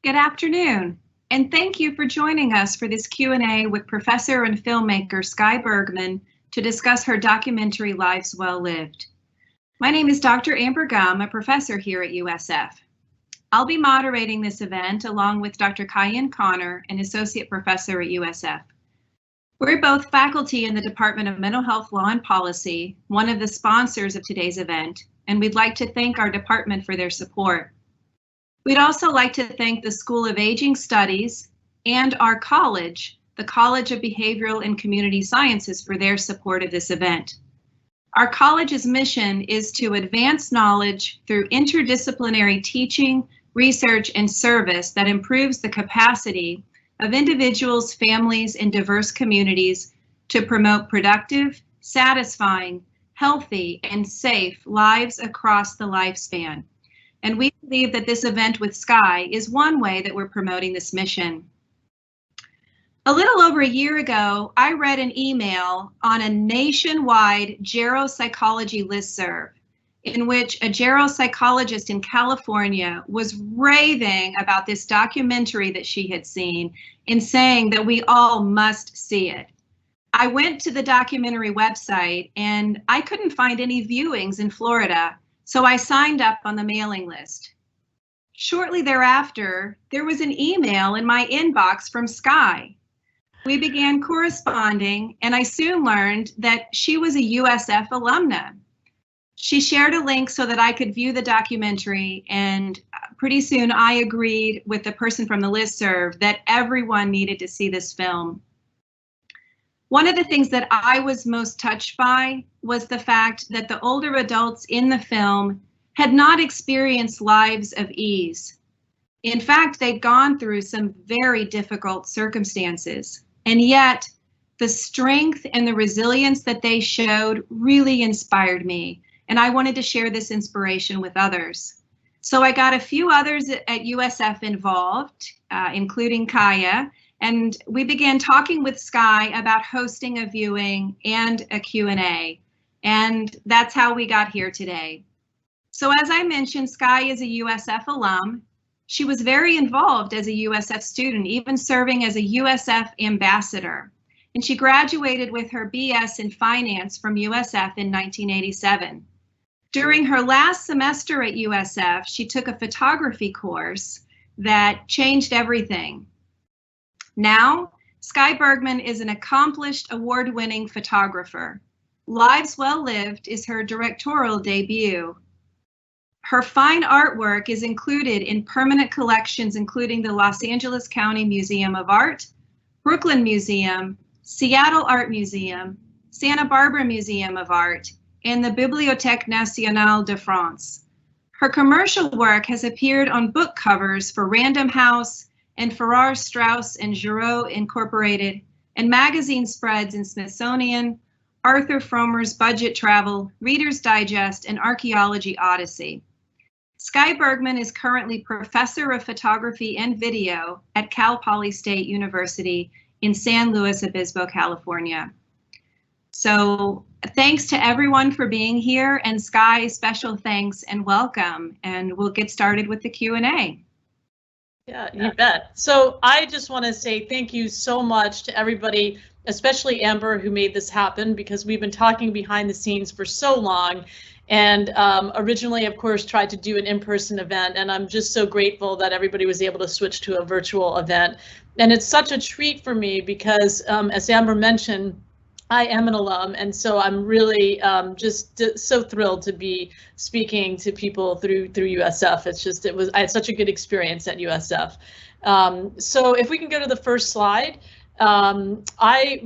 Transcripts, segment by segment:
Good afternoon, and thank you for joining us for this Q&A with professor and filmmaker Ciel Bergman to discuss her documentary Lives Well Lived. My name is Dr. Amber Gum, a professor here at USF. I'll be moderating this event along with Dr. Kyan Connor, an associate professor at USF. We're both faculty in the Department of Mental Health Law and Policy, one of the sponsors of today's event, and we'd like to thank our department for their support. We'd also like to thank the School of Aging Studies and our college, the College of Behavioral and Community Sciences, for their support of this event. Our college's mission is to advance knowledge through interdisciplinary teaching, research, and service that improves the capacity of individuals, families, and diverse communities to promote productive, satisfying, healthy, and safe lives across the lifespan. And we believe that this event with Ciel is one way that we're promoting this mission. A little over a year ago, I read an email on a nationwide geropsychology listserv in which a geropsychologist in California was raving about this documentary that she had seen and saying that we all must see it. I went to the documentary website and I couldn't find any viewings in Florida, so I signed up on the mailing list. Shortly thereafter, there was an email in my inbox from Ciel. We began corresponding, and I soon learned that she was a USF alumna. She shared a link so that I could view the documentary, and pretty soon I agreed with the person from the listserv that everyone needed to see this film. One of the things that I was most touched by was the fact that the older adults in the film had not experienced lives of ease. In fact, they'd gone through some very difficult circumstances, and yet the strength and the resilience that they showed really inspired me, and I wanted to share this inspiration with others. So I got a few others at USF involved, including Kaya, and we began talking with Ciel about hosting a viewing and a Q&A, and that's how we got here today. So as I mentioned, Ciel is a USF alum. She was very involved as a USF student, even serving as a USF ambassador. And she graduated with her BS in finance from USF in 1987. During her last semester at USF, she took a photography course that changed everything. Now, Ciel Bergman is an accomplished award-winning photographer. Lives Well Lived is her directorial debut. Her fine artwork is included in permanent collections, including the Los Angeles County Museum of Art, Brooklyn Museum, Seattle Art Museum, Santa Barbara Museum of Art, and the Bibliothèque Nationale de France. Her commercial work has appeared on book covers for Random House and Farrar, Straus and Giroux Incorporated, and magazine spreads in Smithsonian, Arthur Fromer's Budget Travel, Reader's Digest, and Archaeology Odyssey. Ciel Bergman is currently Professor of Photography and Video at Cal Poly State University in San Luis Obispo, California. So thanks to everyone for being here, and Ciel, special thanks and welcome, and we'll get started with the Q&A. Yeah, you bet. So I just want to say thank you so much to everybody, especially Amber, who made this happen, because we've been talking behind the scenes for so long. And originally, of course, tried to do an in-person event, and I'm just so grateful that everybody was able to switch to a virtual event. And it's such a treat for me because, as Amber mentioned, I am an alum, and so I'm really just so thrilled to be speaking to people through USF. I had such a good experience at USF. So if we can go to the first slide. I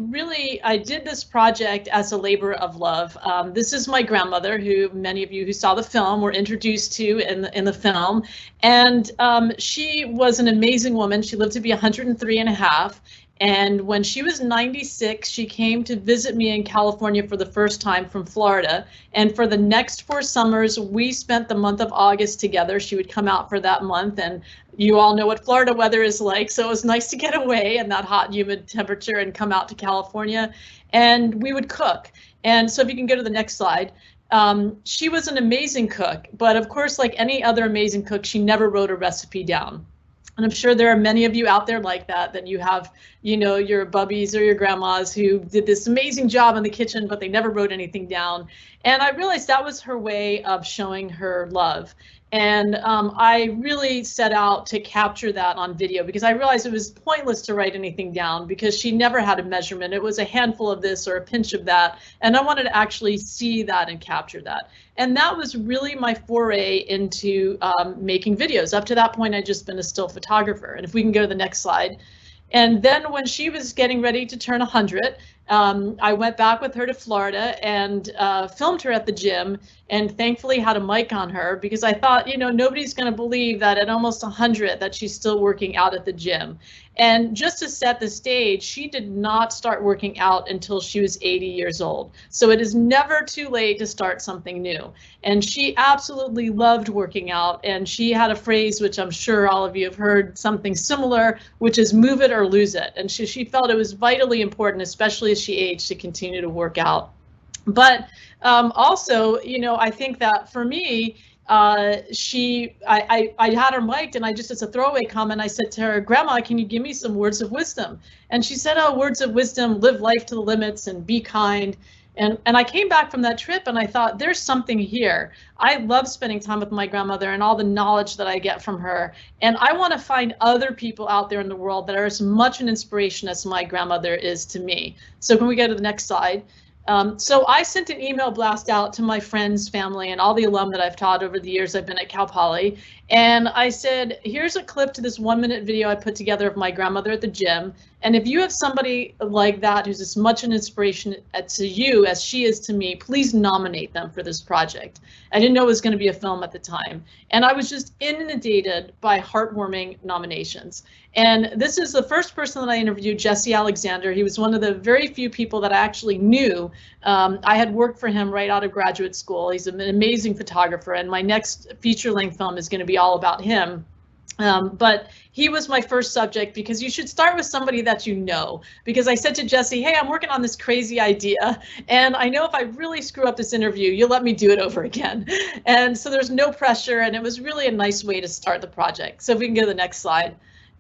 did this project as a labor of love. This is my grandmother, who many of you who saw the film were introduced to in the film. And she was an amazing woman. She lived to be 103 and a half. And when she was 96, she came to visit me in California for the first time from Florida. And for the next 4 summers, we spent the month of August together. She would come out for that month, and you all know what Florida weather is like. So it was nice to get away in that hot, humid temperature and come out to California. And we would cook. And so if you can go to the next slide. She was an amazing cook, but of course, like any other amazing cook, she never wrote a recipe down. And I'm sure there are many of you out there like that, that you have, you know, your bubbies or your grandmas who did this amazing job in the kitchen, but they never wrote anything down. And I realized that was her way of showing her love. And I really set out to capture that on video because I realized it was pointless to write anything down because she never had a measurement. It was a handful of this or a pinch of that. And I wanted to actually see that and capture that. And that was really my foray into making videos. Up to that point, I'd just been a still photographer. And if we can go to the next slide. And then when she was getting ready to turn 100, I went back with her to Florida and filmed her at the gym, and thankfully had a mic on her because I thought, you know, nobody's going to believe that at almost 100 that she's still working out at the gym. And just to set the stage, she did not start working out until she was 80 years old. So it is never too late to start something new. And she absolutely loved working out. And she had a phrase, which I'm sure all of you have heard something similar, which is move it or lose it. And she felt it was vitally important, especially as she aged, to continue to work out. But also, you know, I think that for me, I had her mic'd, and I just, as a throwaway comment, I said to her, "Grandma, can you give me some words of wisdom?" And she said, "Oh, words of wisdom, live life to the limits and be kind." And I came back from that trip and I thought, there's something here. I love spending time with my grandmother and all the knowledge that I get from her. And I want to find other people out there in the world that are as much an inspiration as my grandmother is to me. So can we go to the next slide? So I sent an email blast out to my friends, family, and all the alum that I've taught over the years I've been at Cal Poly. And I said, here's a clip to this 1-minute video I put together of my grandmother at the gym. And if you have somebody like that who's as much an inspiration to you as she is to me, please nominate them for this project. I didn't know it was going to be a film at the time. And I was just inundated by heartwarming nominations. And this is the first person that I interviewed, Jesse Alexander. He was one of the very few people that I actually knew. I had worked for him right out of graduate school. He's an amazing photographer, and my next feature-length film is going to be all about him. But he was my first subject because you should start with somebody that you know. Because I said to Jesse, hey, I'm working on this crazy idea, and I know if I really screw up this interview, you'll let me do it over again. And so there's no pressure, and it was really a nice way to start the project. So if we can go to the next slide.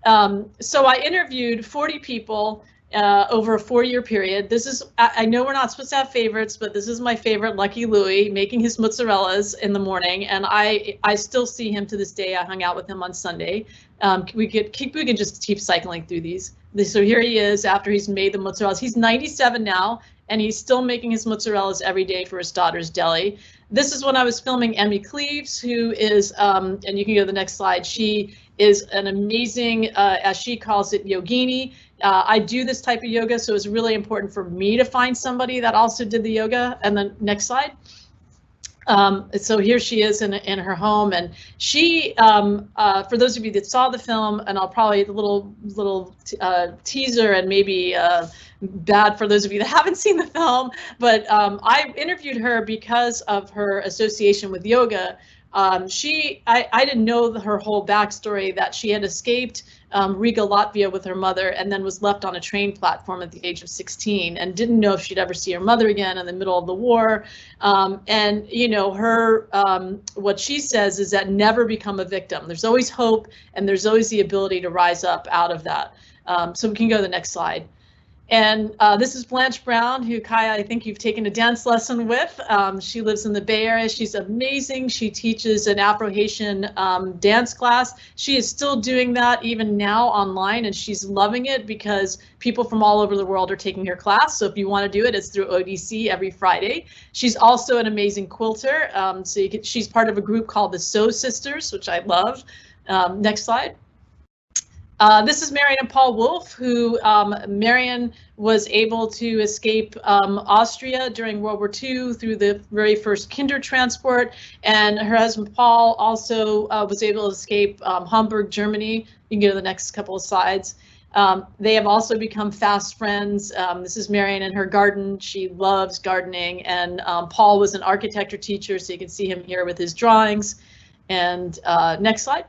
So I interviewed 40 people over a 4-year period. This is, I know we're not supposed to have favorites, but this is my favorite, Lucky Louie, making his mozzarellas in the morning. And I still see him to this day. I hung out with him on Sunday. We could just keep cycling through these. So here he is after he's made the mozzarellas. He's 97 now, and he's still making his mozzarellas every day for his daughter's deli. This is when I was filming Emmy Cleaves, who is, and you can go to the next slide. She is an amazing, as she calls it, yogini. I do this type of yoga, so it's really important for me to find somebody that also did the yoga. And then next slide. So here she is in her home, and she, for those of you that saw the film, and I'll probably a little teaser and maybe bad for those of you that haven't seen the film, but I interviewed her because of her association with yoga. I didn't know her whole backstory, that she had escaped Riga, Latvia with her mother, and then was left on a train platform at the age of 16 and didn't know if she'd ever see her mother again in the middle of the war. And you know, her, what she says is that never become a victim. There's always hope, and there's always the ability to rise up out of that. So we can go to the next slide. And this is Blanche Brown, who, Kaya, I think you've taken a dance lesson with. She lives in the Bay Area. She's amazing. She teaches an Afro-Haitian dance class. She is still doing that even now online, and she's loving it because people from all over the world are taking her class. So if you want to do it, it's through ODC every Friday. She's also an amazing quilter. She's part of a group called the Sew Sisters, which I love. Next slide. This is Marion and Paul Wolf, who Marion was able to escape Austria during World War II through the very first Kinder transport, and her husband Paul also was able to escape Hamburg, Germany. You can go to the next couple of slides. They have also become fast friends. This is Marion in her garden. She loves gardening, and Paul was an architecture teacher, so you can see him here with his drawings. And next slide.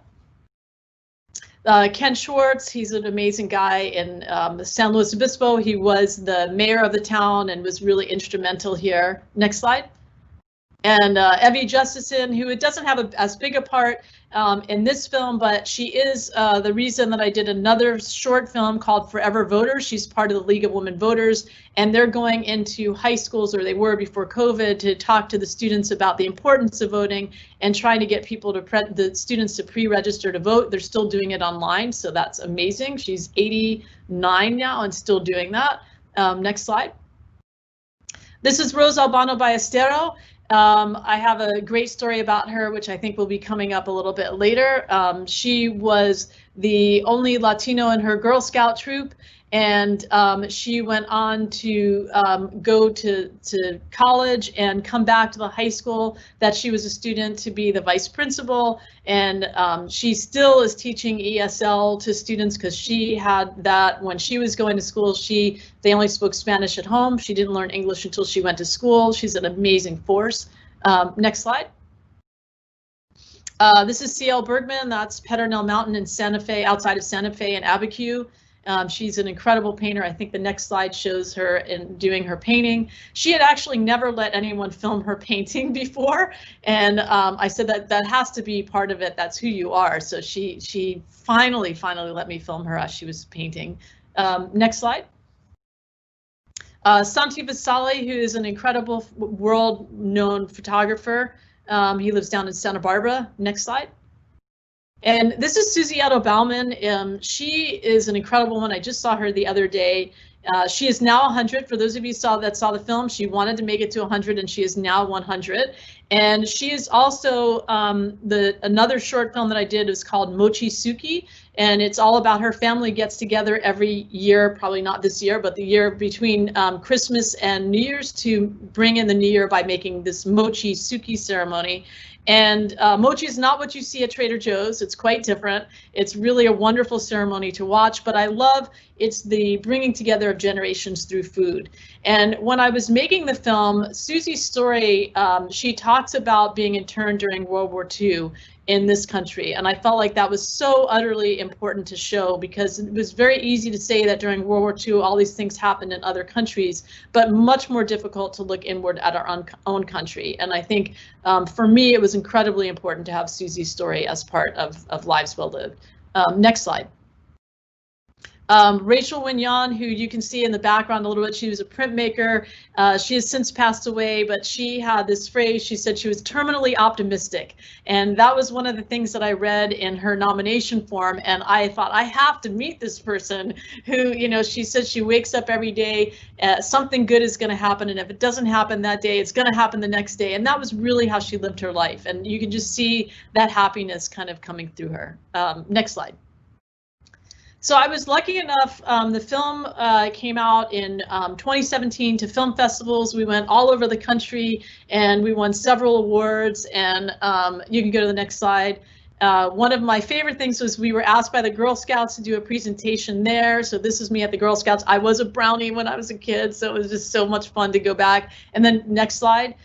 Ken Schwartz, he's an amazing guy in San Luis Obispo. He was the mayor of the town and was really instrumental here. Next slide. And Evie Justison, who doesn't have as big a part in this film, but she is the reason that I did another short film called Forever Voter. She's part of the League of Women Voters, and they're going into high schools, or they were before COVID, to talk to the students about the importance of voting and trying to get people to the students to pre-register to vote. They're still doing it online, so that's amazing. She's 89 now and still doing that. Next slide. This is Rose Albano by Estero. I have a great story about her, which I think will be coming up a little bit later. She was the only Latino in her Girl Scout troop, and she went on to go to college and come back to the high school that she was a student to be the vice principal. And she still is teaching ESL to students because she had that when she was going to school. They only spoke Spanish at home. She didn't learn English until she went to school. She's an amazing force. Next slide. This is Ciel Bergman. That's Pedernal Mountain in Santa Fe, outside of Santa Fe and Abiquiu. She's an incredible painter. I think the next slide shows her in doing her painting. She had actually never let anyone film her painting before, and I said that has to be part of it. That's who you are. So she finally let me film her as she was painting. Next slide. Santi Vasali, who is an incredible world-known photographer. He lives down in Santa Barbara. Next slide. And this is Susie Edo Bauman. She is an incredible one. I just saw her the other day. She is now 100. For those of you that saw the film, she wanted to make it to 100, and she is now 100. And she is also another short film that I did is called Mochi Suki, and it's all about her family gets together every year, probably not this year, but the year between Christmas and New Year's to bring in the New Year by making this Mochi Suki ceremony. And mochi is not what you see at Trader Joe's. It's quite different. It's really a wonderful ceremony to watch, but I love it's the bringing together of generations through food. And when I was making the film, Susie's story, she talks about being interned during World War II in this country. And I felt like that was so utterly important to show, because it was very easy to say that during World War II, all these things happened in other countries, but much more difficult to look inward at our own country. And I think for me, it was incredibly important to have Susie's story as part of Lives Well Lived. Next slide. Rachel Wenyon, who you can see in the background a little bit, she was a printmaker. She has since passed away, but she had this phrase. She said she was terminally optimistic, and that was one of the things that I read in her nomination form. And I thought, I have to meet this person who, you know, she said she wakes up every day, something good is going to happen, and if it doesn't happen that day, it's going to happen the next day. And that was really how she lived her life, and you can just see that happiness kind of coming through her. Next slide. So I was lucky enough, the film came out in 2017 to film festivals. We went all over the country and we won several awards, and you can go to the next slide. One of my favorite things was we were asked by the Girl Scouts to do a presentation there. So this is me at the Girl Scouts. I was a brownie when I was a kid, so it was just so much fun to go back. And then next slide.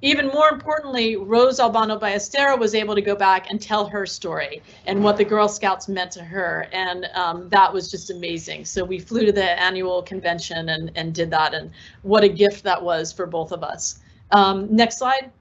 Even more importantly, Rose Albano by Estero was able to go back and tell her story and what the Girl Scouts meant to her, and that was just amazing. So we flew to the annual convention and did that, and what a gift that was for both of us. Next slide.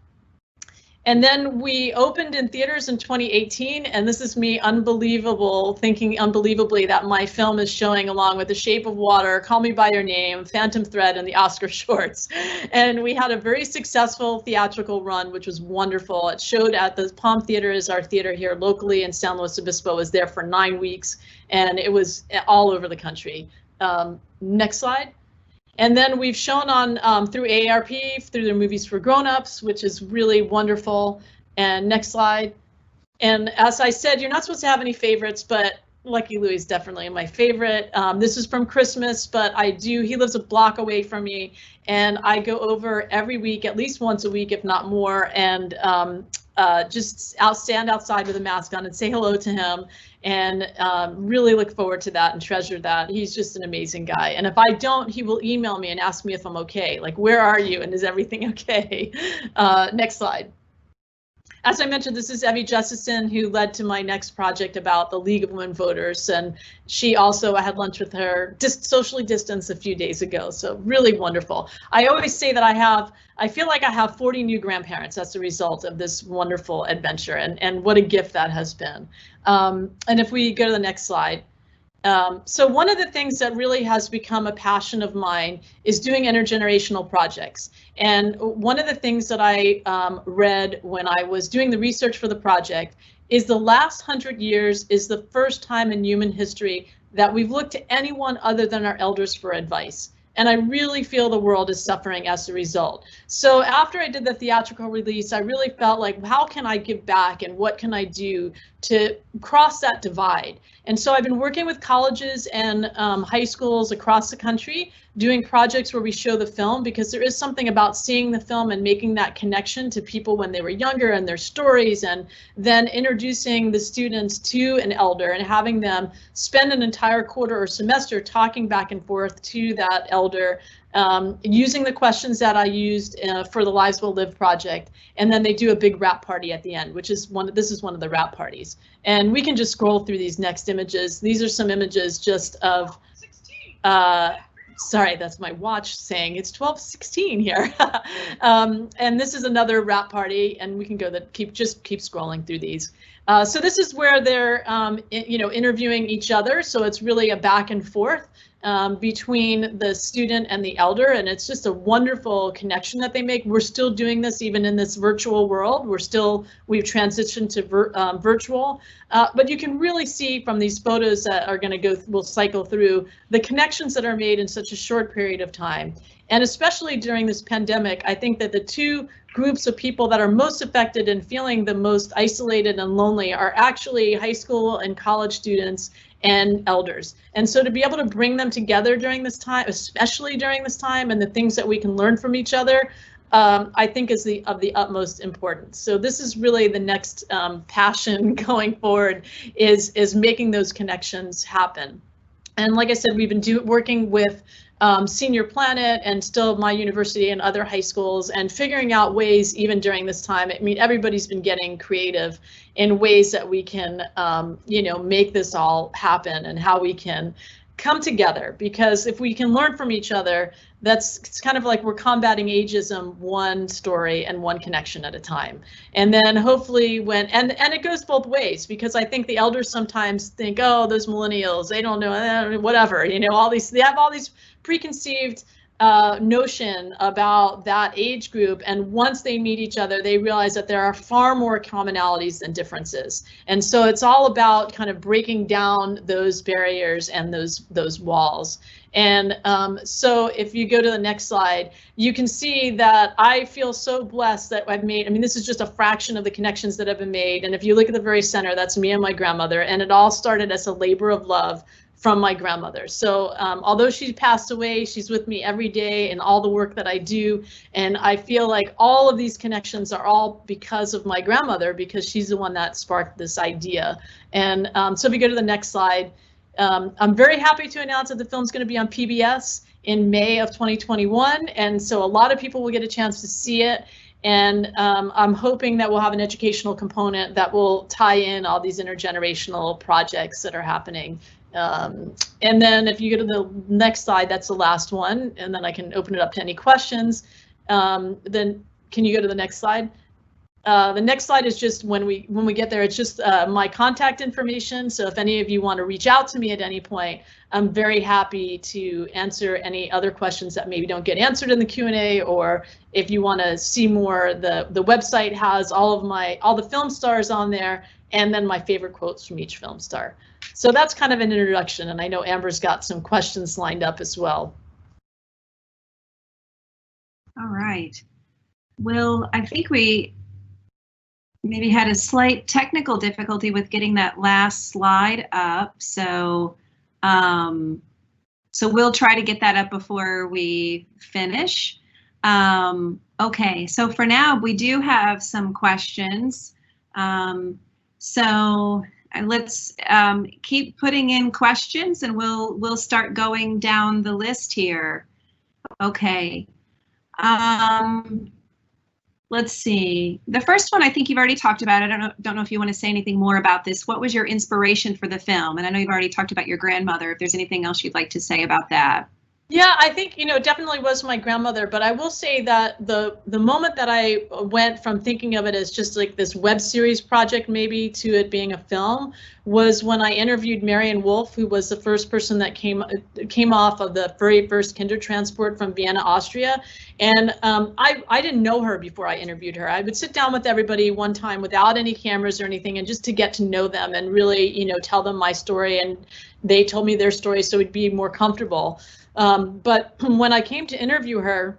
And then we opened in theaters in 2018, and this is me thinking unbelievably that my film is showing along with The Shape of Water, Call Me By Your Name, Phantom Thread, and the Oscar shorts. And we had a very successful theatrical run, which was wonderful. It showed at the Palm Theater, is our theater here locally in San Luis Obispo. Was there for 9 weeks, and it was all over the country. Next slide. And then we've shown on through AARP, through their Movies for Grown-Ups, which is really wonderful. And next slide. And as I said, you're not supposed to have any favorites, but Lucky Louie is definitely my favorite. This is from Christmas, but he lives a block away from me, and I go over every week, at least once a week, if not more, and just stand outside with a mask on and say hello to him, and really look forward to that and treasure that. He's just an amazing guy. And if I don't, he will email me and ask me if I'm okay. Like, where are you? And is everything okay? Next slide. as I mentioned, this is Evie Justison, who led to my next project about the League of Women Voters. And she also, I had lunch with her, socially distanced a few days ago. So really wonderful. I always say that I feel like I have 40 new grandparents as a result of this wonderful adventure, and what a gift that has been. And if we go to the next slide. So one of the things that really has become a passion of mine is doing intergenerational projects. And one of the things that I read when I was doing the research for the project is the last 100 years is the first time in human history that we've looked to anyone other than our elders for advice. And I really feel the world is suffering as a result. So after I did the theatrical release, I really felt like, how can I give back and what can I do to cross that divide? And so I've been working with colleges and high schools across the country, doing projects where we show the film, because there is something about seeing the film and making that connection to people when they were younger and their stories, and then introducing the students to an elder and having them spend an entire quarter or semester talking back and forth to that elder, using the questions that I used for the Lives Well Lived project. And then they do a big wrap party at the end, which is this is one of the wrap parties. And we can just scroll through these next images. These are some images just of, sorry, that's my watch saying it's 12:16 here. And this is another wrap party, and we can go keep scrolling through these. So this is where they're interviewing each other. So it's really a back and forth between the student and the elder, and it's just a wonderful connection that they make. We're still doing this even in this virtual world. We've transitioned to virtual, but you can really see from these photos that are going to we'll cycle through, the connections that are made in such a short period of time. And especially during this pandemic, I think that the two groups of people that are most affected and feeling the most isolated and lonely are actually high school and college students and elders. And so to be able to bring them together during this time, especially during this time, and the things that we can learn from each other, I think is of the utmost importance. So this is really the next passion going forward, is making those connections happen. And like I said, we've been working with Senior Planet and still my university and other high schools, and figuring out ways even during this time. I mean, everybody's been getting creative in ways that we can, make this all happen, and how we can come together. Because if we can learn from each other, it's kind of like we're combating ageism one story and one connection at a time. And then hopefully and it goes both ways, because I think the elders sometimes think, oh, those millennials, they don't know, whatever, they have all these preconceived notion about that age group, and once they meet each other, they realize that there are far more commonalities than differences. And so it's all about kind of breaking down those barriers and those walls. And so if you go to the next slide, you can see that I feel so blessed that I've made, this is just a fraction of the connections that have been made. And if you look at the very center, that's me and my grandmother, and it all started as a labor of love from my grandmother. So although she passed away, she's with me every day in all the work that I do. And I feel like all of these connections are all because of my grandmother, because she's the one that sparked this idea. And so if we go to the next slide, I'm very happy to announce that the film's going to be on PBS in May of 2021. And so a lot of people will get a chance to see it. And I'm hoping that we'll have an educational component that will tie in all these intergenerational projects that are happening. And then if you go to the next slide, that's the last one, and then I can open it up to any questions. Then can you go to the next slide? The next slide is just when we get there, it's just my contact information. So if any of you want to reach out to me at any point, I'm very happy to answer any other questions that maybe don't get answered in the Q&A, or if you want to see more, the website has all the film stars on there, and then my favorite quotes from each film star. So that's kind of an introduction, and I know Amber's got some questions lined up as well. All right. Well, I think we maybe had a slight technical difficulty with getting that last slide up. So, so we'll try to get that up before we finish. Okay, so for now, we do have some questions. So let's keep putting in questions, and we'll start going down the list here. Okay. Let's see. The first one, I think you've already talked about. I don't know if you want to say anything more about this. What was your inspiration for the film? And I know you've already talked about your grandmother. If there's anything else you'd like to say about that. Yeah, I think, it definitely was my grandmother, but I will say that the moment that I went from thinking of it as just like this web series project maybe to it being a film was when I interviewed Marion, who was the first person that came off of the very first Kindertransport from Vienna, Austria. And I didn't know her before I interviewed her. I would sit down with everybody one time without any cameras or anything, and just to get to know them and really, tell them my story, and they told me their story so it'd be more comfortable. But when I came to interview her,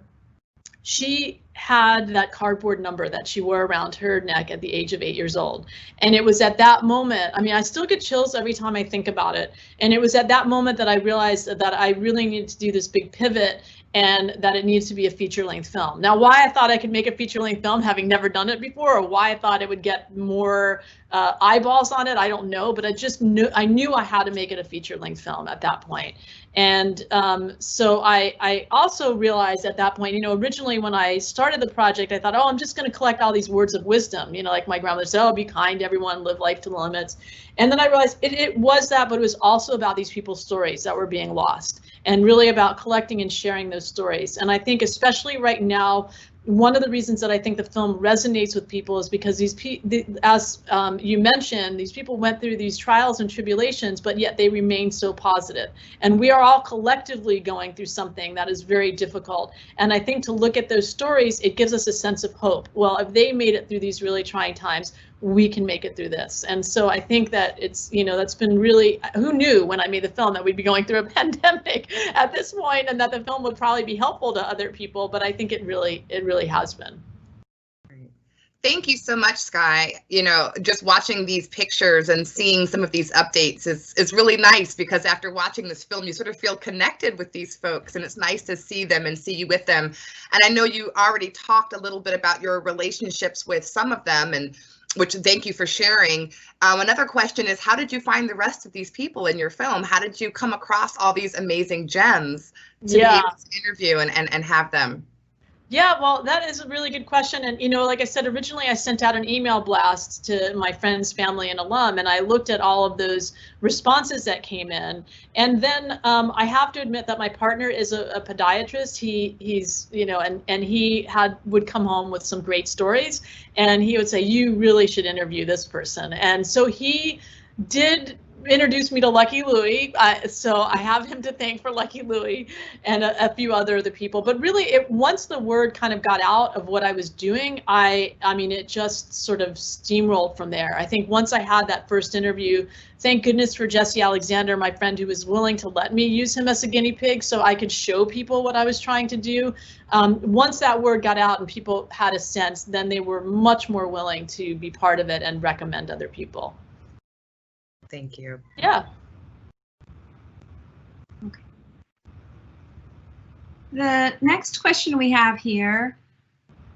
she had that cardboard number that she wore around her neck at the age of 8 years old. And it was at that moment, I mean, I still get chills every time I think about it. And it was at that moment that I realized that I really needed to do this big pivot and that it needs to be a feature-length film. Now, why I thought I could make a feature-length film, having never done it before, or why I thought it would get more eyeballs on it, I don't know, but I knew I had to make it a feature-length film at that point. And so I also realized at that point, originally when I started the project, I thought, oh, I'm just going to collect all these words of wisdom, like my grandmother said, oh, be kind to everyone, live life to the limits. And then I realized it was that, but it was also about these people's stories that were being lost, and really about collecting and sharing those stories. And I think especially right now, one of the reasons that I think the film resonates with people is because as you mentioned, these people went through these trials and tribulations, but yet they remain so positive. And we are all collectively going through something that is very difficult. And I think to look at those stories, it gives us a sense of hope. Well, if they made it through these really trying times, we can make it through this. And so I think that it's, that's been really, who knew when I made the film that we'd be going through a pandemic at this point, and that the film would probably be helpful to other people, but I think it really has been. Thank you so much, Sky. Just watching these pictures and seeing some of these updates is really nice, because after watching this film, you sort of feel connected with these folks, and it's nice to see them and see you with them. And I know you already talked a little bit about your relationships with some of them, and which thank you for sharing. Another question is, how did you find the rest of these people in your film? How did you come across all these amazing gems to be able to interview and have them? Yeah, well, that is a really good question. And, like I said, originally I sent out an email blast to my friends, family, and alum, and I looked at all of those responses that came in. And then I have to admit that my partner is a podiatrist. He's, and he would come home with some great stories, and he would say, you really should interview this person. And so he did introduced me to Lucky Louie, so I have him to thank for Lucky Louie and a few other people. But really, once the word kind of got out of what I was doing, I mean, it just sort of steamrolled from there. I think once I had that first interview, thank goodness for Jesse Alexander, my friend, who was willing to let me use him as a guinea pig so I could show people what I was trying to do. Once that word got out and people had a sense, then they were much more willing to be part of it and recommend other people. Thank you. Yeah. Okay. The next question we have here,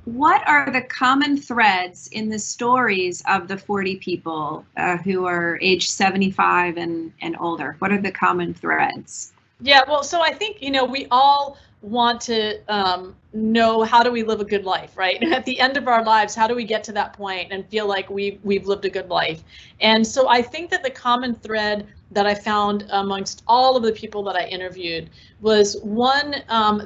what are the common threads in the stories of the 40 people who are age 75 and older? What are the common threads? Yeah, well, so I think, we all want to know, how do we live a good life, right? At the end of our lives, how do we get to that point and feel like we've lived a good life? And so I think that the common thread that I found amongst all of the people that I interviewed was one,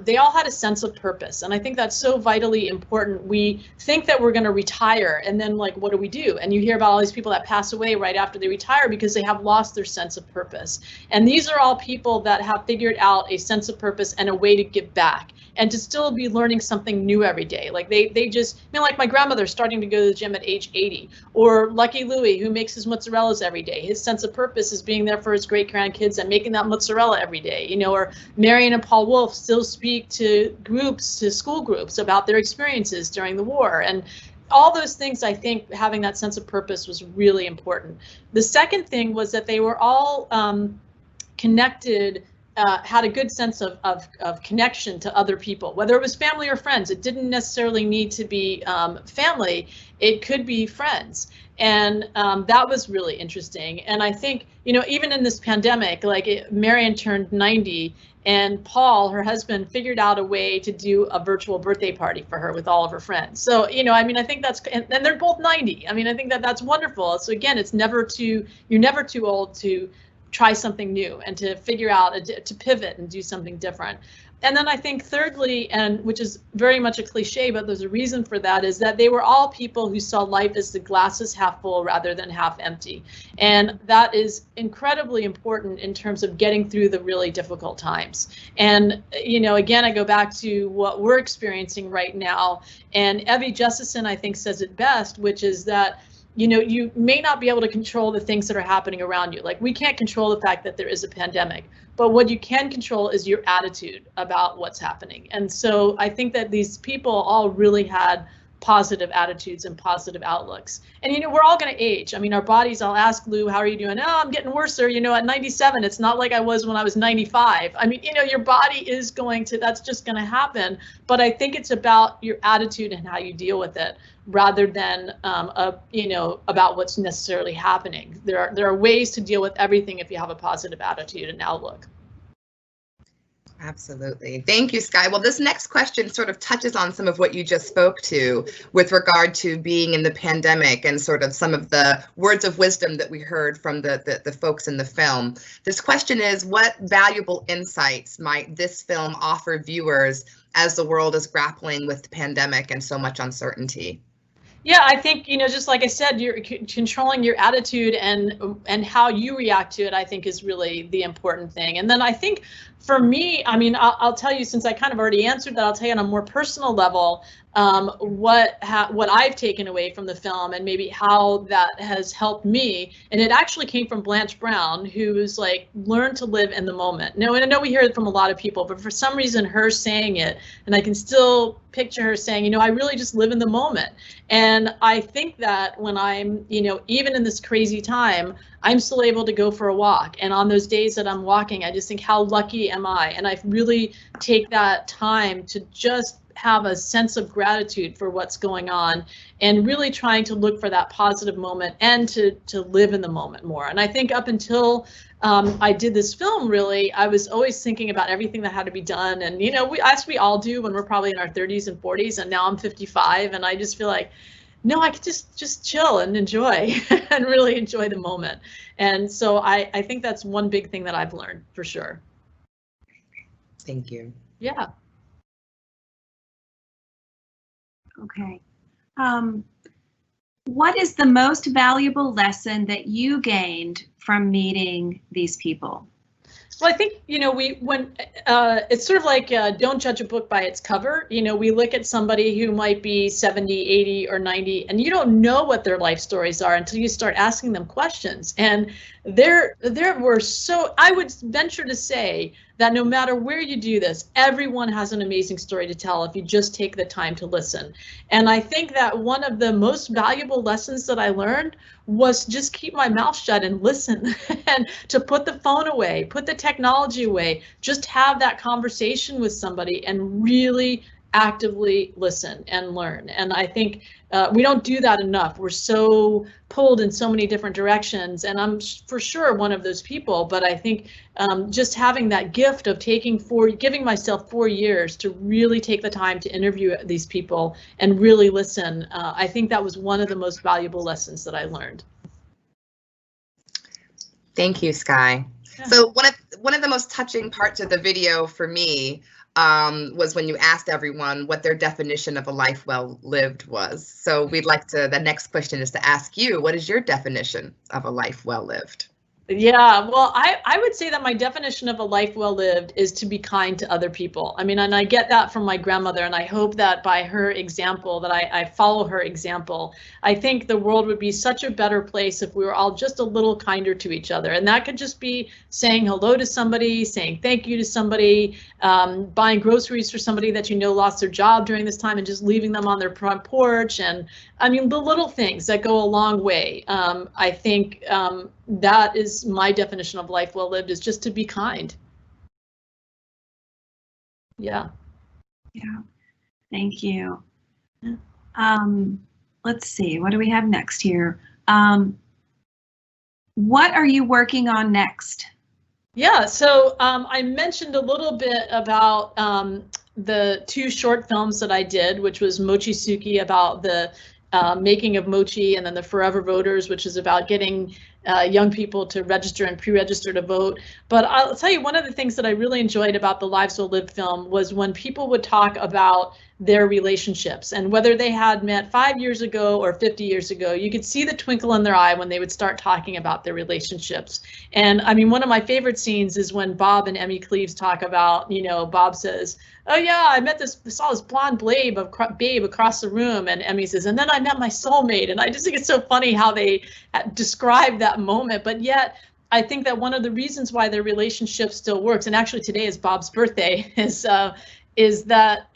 they all had a sense of purpose. And I think that's so vitally important. We think that we're going to retire, and then what do we do? And you hear about all these people that pass away right after they retire because they have lost their sense of purpose. And these are all people that have figured out a sense of purpose and a way to give back, and to still be learning something new every day. They just, like my grandmother starting to go to the gym at age 80, or Lucky Louie, who makes his mozzarellas every day. His sense of purpose is being there for his great grandkids and making that mozzarella every day, or Marion and Paul Wolf still speak to school groups about their experiences during the war. And all those things, I think having that sense of purpose was really important. The second thing was that they were all connected, had a good sense of connection to other people, whether it was family or friends. It didn't necessarily need to be family, it could be friends. And that was really interesting. And I think, even in this pandemic, Marion turned 90, And Paul, her husband, figured out a way to do a virtual birthday party for her with all of her friends. So, you know, I mean, I think that's, and they're both 90. I mean, I think that that's wonderful. So again, it's never too, you're never too old to try something new and to figure out, to pivot and do something different. And then I think thirdly, and which is very much a cliche, but there's a reason for that, is that they were all people who saw life as the glass is half full rather than half empty. And that is incredibly important in terms of getting through the really difficult times. And, you know, again, I go back to what we're experiencing right now. And Evie Justison, I think, says it best, which is that, you know, you may not be able to control the things that are happening around you. Like, we can't control the fact that there is a pandemic, but what you can control is your attitude about what's happening. And so I think that these people all really had positive attitudes and positive outlooks. And, you know, we're all going to age. I mean, our bodies, I'll ask Lou, how are you doing? Oh, I'm getting worse. You know, at 97, it's not like I was when I was 95. I mean, you know, your body is going to, that's just going to happen. But I think it's about your attitude and how you deal with it, rather than, you know, about what's necessarily happening. There are ways to deal with everything if you have a positive attitude and outlook. Absolutely. Thank you, Sky. Well, this next question sort of touches on some of what you just spoke to with regard to being in the pandemic and sort of some of the words of wisdom that we heard from the folks in the film. This question is, what valuable insights might this film offer viewers as the world is grappling with the pandemic and so much uncertainty? Yeah, I think, you know, just like I said, you're controlling your attitude and how you react to it, I think, is really the important thing. And then I think for me, I mean, I'll tell you, since I kind of already answered that, I'll tell you on a more personal level what I've taken away from the film and maybe how that has helped me. And it actually came from Blanche Brown, who's like, learn to live in the moment. Now, and I know we hear it from a lot of people, but for some reason, her saying it, and I can still picture her saying, you know, I really just live in the moment. And I think that when I'm, you know, even in this crazy time, I'm still able to go for a walk. And on those days that I'm walking, I just think, how lucky am I? And I really take that time to just have a sense of gratitude for what's going on and really trying to look for that positive moment and to live in the moment more. And I think up until I did this film, really, I was always thinking about everything that had to be done. And, you know, as we all do when we're probably in our 30s and 40s, and now I'm 55, and I just feel like, no, I could just chill and enjoy and really enjoy the moment. And so I think that's one big thing that I've learned for sure. Thank you. Yeah. Okay. What is the most valuable lesson that you gained from meeting these people? Well, I think, you know, it's sort of like don't judge a book by its cover. You know, we look at somebody who might be 70, 80 or 90, and you don't know what their life stories are until you start asking them questions. And there were so, I would venture to say that no matter where you do this, everyone has an amazing story to tell if you just take the time to listen. And I think that one of the most valuable lessons that I learned was just keep my mouth shut and listen, and to put the phone away, put the technology away, just have that conversation with somebody and really actively listen and learn. And I think we don't do that enough. We're so pulled in so many different directions, and I'm for sure one of those people. But I think just having that gift of giving myself 4 years to really take the time to interview these people and really listen, I think that was one of the most valuable lessons that I learned. Thank you, Sky. Yeah. So one of the most touching parts of the video for me was when you asked everyone what their definition of a life well lived was. So we'd like to, the next question is to ask you, what is your definition of a life well lived? Yeah, well, I would say that my definition of a life well lived is to be kind to other people. I mean, and I get that from my grandmother, and I hope that by her example, that I follow her example. I think the world would be such a better place if we were all just a little kinder to each other. And that could just be saying hello to somebody, saying thank you to somebody, buying groceries for somebody that you know lost their job during this time and just leaving them on their front porch. And I mean, the little things that go a long way. I think that is my definition of life well lived, is just to be kind. Yeah. Yeah. Thank you. Let's see, what do we have next here? What are you working on next? Yeah, so I mentioned a little bit about the 2 short films that I did, which was Mochisuki, about the making of mochi, and then the Forever Voters, which is about getting young people to register and pre-register to vote. But I'll tell you, one of the things that I really enjoyed about the Lives Well Lived film was when people would talk about their relationships, and whether they had met 5 years ago or 50 years ago, you could see the twinkle in their eye when they would start talking about their relationships. And I mean, one of my favorite scenes is when Bob and Emmy Cleaves talk about, you know, Bob says, "Oh yeah, I saw this blonde babe across the room," and Emmy says, "And then I met my soulmate." And I just think it's so funny how they describe that moment, but yet I think that one of the reasons why their relationship still works, and actually today is Bob's birthday, is that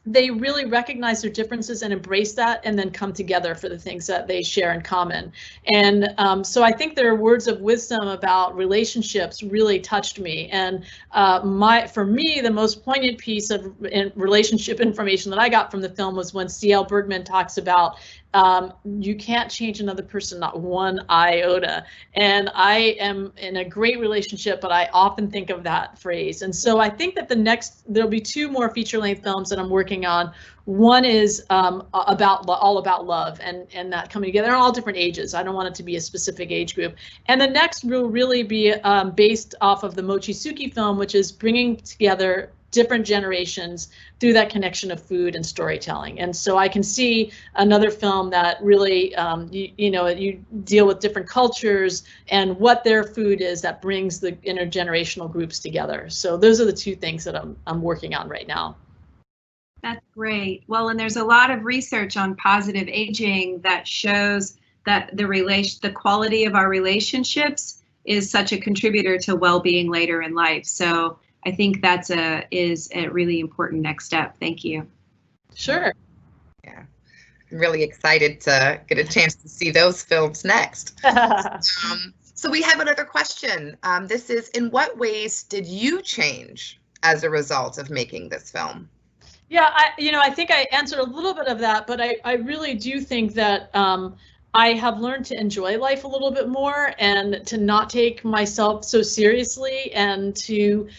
they really recognize their differences and embrace that, and then come together for the things that they share in common. And so I think their words of wisdom about relationships really touched me. And for me, the most poignant piece of relationship information that I got from the film was when Ciel Bergman talks about you can't change another person, not one iota. And I am in a great relationship, but I often think of that phrase. And so I think that there'll be 2 more feature-length films that I'm working on. One is all about love, and that coming together. They're all different ages. I don't want it to be a specific age group. And the next will really be based off of the Mochisuki film, which is bringing together different generations through that connection of food and storytelling. And so I can see another film that really, you deal with different cultures and what their food is that brings the intergenerational groups together. So those are the 2 things that I'm working on right now. That's great. Well, and there's a lot of research on positive aging that shows that the quality of our relationships is such a contributor to well-being later in life. So I think that's is a really important next step. Thank you. Sure. Yeah, I'm really excited to get a chance to see those films next. So we have another question. This is, in what ways did you change as a result of making this film? Yeah, I think I answered a little bit of that, but I really do think that I have learned to enjoy life a little bit more, and to not take myself so seriously, and to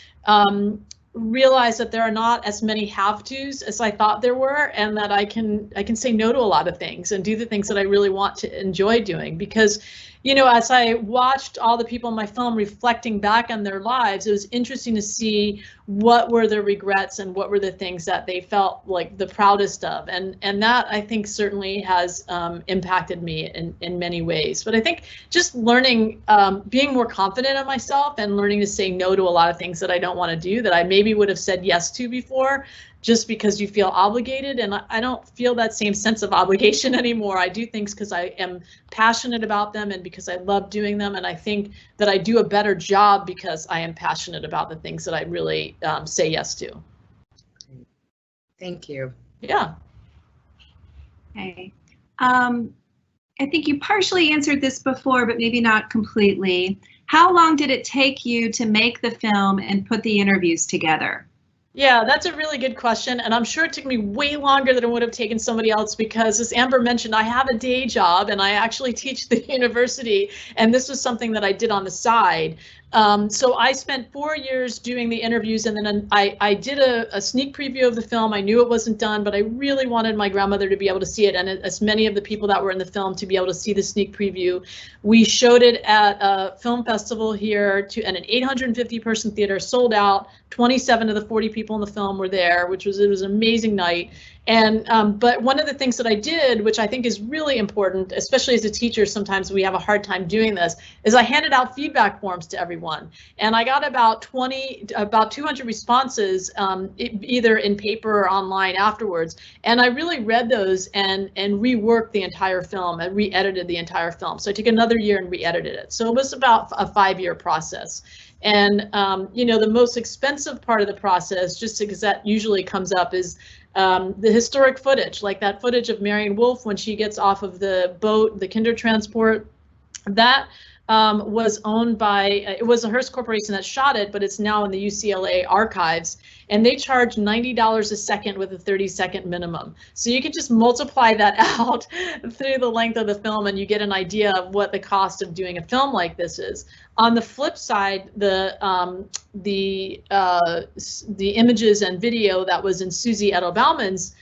realize that there are not as many have-tos as I thought there were, and that I can say no to a lot of things and do the things that I really want to enjoy doing. Because, you know, as I watched all the people in my film reflecting back on their lives, it was interesting to see what were their regrets and what were the things that they felt like the proudest of. And that, I think, certainly has impacted me in many ways. But I think just learning, being more confident in myself, and learning to say no to a lot of things that I don't want to do, that I maybe would have said yes to before, just because you feel obligated. And I don't feel that same sense of obligation anymore. I do things because I am passionate about them, and because I love doing them. And I think that I do a better job because I am passionate about the things that I really say yes to. Thank you. Yeah. Okay. I think you partially answered this before, but maybe not completely. How long did it take you to make the film and put the interviews together? Yeah, that's a really good question. And I'm sure it took me way longer than it would have taken somebody else, because, as Amber mentioned, I have a day job and I actually teach at the university. And this was something that I did on the side. So I spent 4 years doing the interviews, and then I did a sneak preview of the film. I knew it wasn't done, but I really wanted my grandmother to be able to see it, and as many of the people that were in the film to be able to see the sneak preview. We showed it at a film festival here and an 850-person theater, sold out. 27 of the 40 people in the film were there, it was an amazing night. And but one of the things that I did, which I think is really important, especially as a teacher, sometimes we have a hard time doing this, is I handed out feedback forms to everyone. And I got about 200 responses, either in paper or online afterwards. And I really read those and reworked the entire film and re-edited the entire film. So I took another year and re-edited it. So it was about a 5-year process. And the most expensive part of the process, just because that usually comes up, is the historic footage, like that footage of Marion Wolf when she gets off of the boat, the Kinder transport, That was owned by, it was a Hearst Corporation that shot it, but it's now in the UCLA archives, and they charge $90 a second with a 30-second minimum. So you can just multiply that out through the length of the film, and you get an idea of what the cost of doing a film like this is. On the flip side, the images and video that was in Susie Edo Bauman's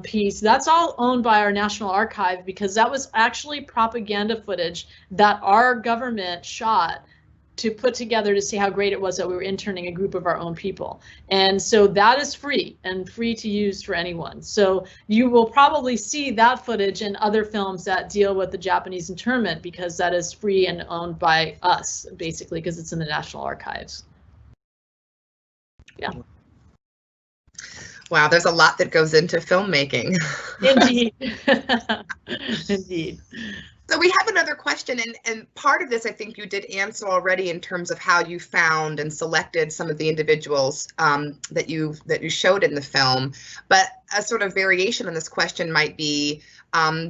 piece, that's all owned by our National Archive, because that was actually propaganda footage that our government shot to put together to see how great it was that we were interning a group of our own people. And so that is free and free to use for anyone. So you will probably see that footage in other films that deal with the Japanese internment, because that is free and owned by us, basically, because it's in the National Archives. Yeah. Wow, there's a lot that goes into filmmaking. Indeed. Indeed. So we have another question, and part of this I think you did answer already in terms of how you found and selected some of the individuals that you showed in the film. But a sort of variation on this question might be,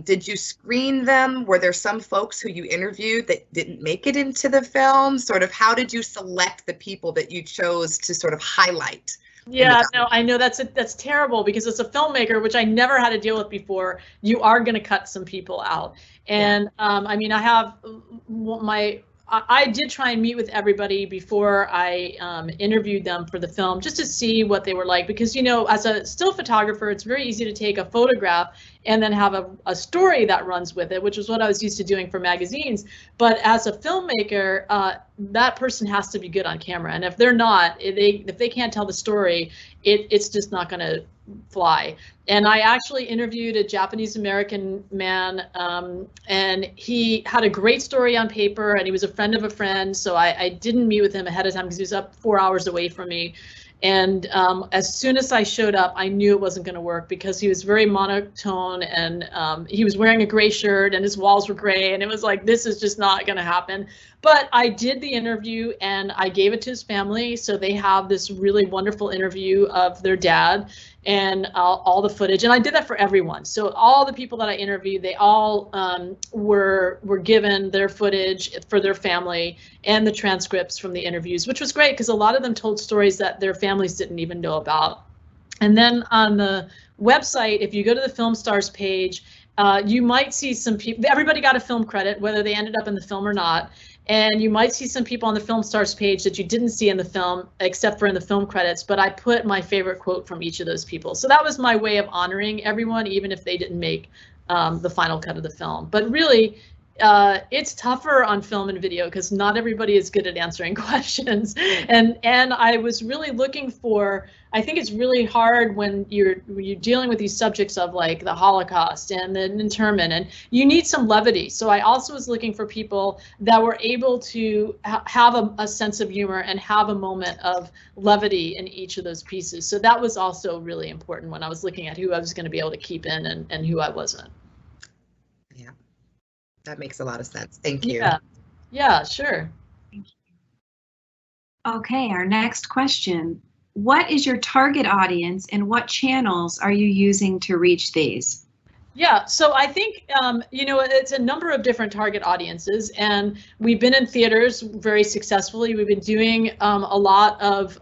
did you screen them? Were there some folks who you interviewed that didn't make it into the film? Sort of how did you select the people that you chose to sort of highlight? Yeah, no, I know that's terrible, because as a filmmaker, which I never had to deal with before, you are going to cut some people out. And I mean, I did try and meet with everybody before I interviewed them for the film, just to see what they were like, because, you know, as a still photographer, it's very easy to take a photograph and then have a story that runs with it, which is what I was used to doing for magazines. But as a filmmaker, that person has to be good on camera, and if they're not, if they can't tell the story, it's just not going to fly. And I actually interviewed a Japanese American man, and he had a great story on paper, and he was a friend of a friend, so I didn't meet with him ahead of time because he was up 4 hours away from me. And as soon as I showed up, I knew it wasn't going to work, because he was very monotone, and he was wearing a gray shirt and his walls were gray, and it was like, this is just not going to happen. But I did the interview and I gave it to his family, so they have this really wonderful interview of their dad and all the footage. And I did that for everyone. So all the people that I interviewed, they all were given their footage for their family and the transcripts from the interviews, which was great, because a lot of them told stories that their families didn't even know about. And then on the website, if you go to the Film Stars page, you might see some people, everybody got a film credit, whether they ended up in the film or not. And you might see some people on the Film Stars page that you didn't see in the film, except for in the film credits, but I put my favorite quote from each of those people. So that was my way of honoring everyone, even if they didn't make the final cut of the film. But really, it's tougher on film and video, because not everybody is good at answering questions. And I was really looking for, I think it's really hard when you're dealing with these subjects of like the Holocaust and the internment, and you need some levity. So I also was looking for people that were able to have a sense of humor and have a moment of levity in each of those pieces. So that was also really important when I was looking at who I was going to be able to keep in and who I wasn't. Yeah, that makes a lot of sense. Thank you. Yeah, sure. Thank you. Okay, our next question. What is your target audience, and what channels are you using to reach these? Yeah, so I think, you know, it's a number of different target audiences, and we've been in theaters very successfully. We've been doing a lot of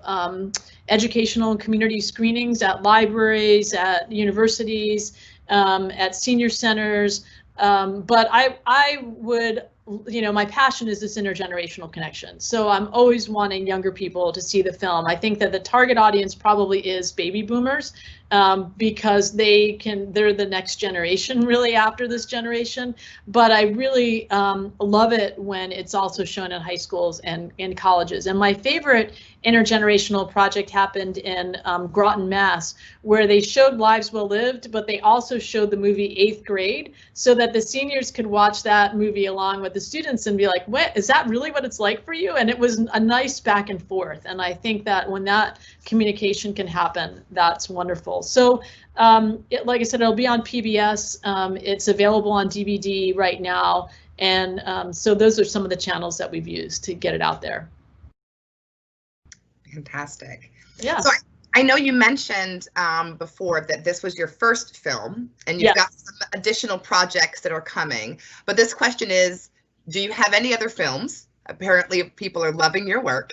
educational and community screenings at libraries, at universities, at senior centers. But I would, you know, my passion is this intergenerational connection. So I'm always wanting younger people to see the film. I think that the target audience probably is baby boomers, because they're the next generation really after this generation. But I really love it when it's also shown in high schools and in colleges. And my favorite intergenerational project happened in Groton, Mass, where they showed Lives Well Lived, but they also showed the movie 8th Grade, so that the seniors could watch that movie along with the students and be like, what, is that really what it's like for you? And it was a nice back and forth. And I think that when that communication can happen, that's wonderful. So like I said, it'll be on PBS. It's available on DVD right now. And so those are some of the channels that we've used to get it out there. Fantastic. Yeah. So I know you mentioned before that this was your first film, and you've got some additional projects that are coming. But this question is, Do you have any other films? Apparently people are loving your work.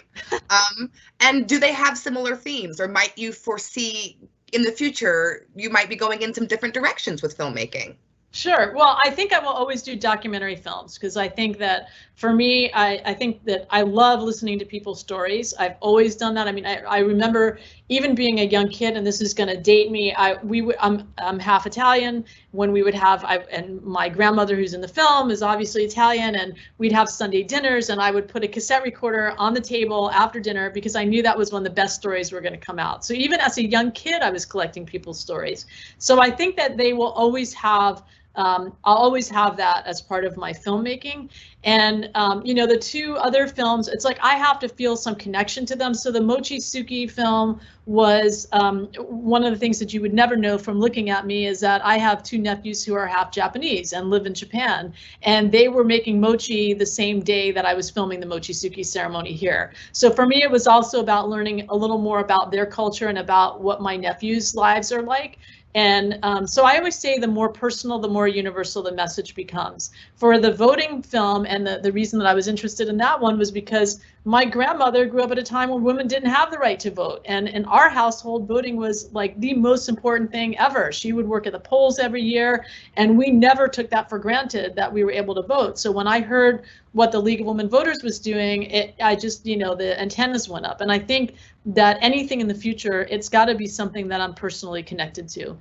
And do they have similar themes, or might you foresee in the future you might be going in some different directions with filmmaking? Sure. Well, I think I will always do documentary films because I think that for me, I think that I love listening to people's stories. I've always done that. I mean, I remember even being a young kid, and this is going to date me. I'm half Italian. When we would have, and my grandmother, who's in the film, is obviously Italian, and we'd have Sunday dinners, and I would put a cassette recorder on the table after dinner because I knew that was when the best stories were going to come out. So even as a young kid, I was collecting people's stories. So I think that they will always have. I'll always have that as part of my filmmaking. And, you know, the two other films, it's like I have to feel some connection to them. So the Mochizuki film was one of the things that you would never know from looking at me is that I have two nephews who are half Japanese and live in Japan. And they were making mochi the same day that I was filming the Mochizuki ceremony here. So for me, it was also about learning a little more about their culture and about what my nephews' lives are like. And so I always say the more personal, the more universal the message becomes. For the voting film, and the reason that I was interested in that one was because my grandmother grew up at a time when women didn't have the right to vote. And in our household, voting was like the most important thing ever. She would work at the polls every year, and we never took that for granted that we were able to vote. So when I heard what the League of Women Voters was doing, I just, you know, the antennas went up. And I think that anything in the future, it's got to be something that I'm personally connected to.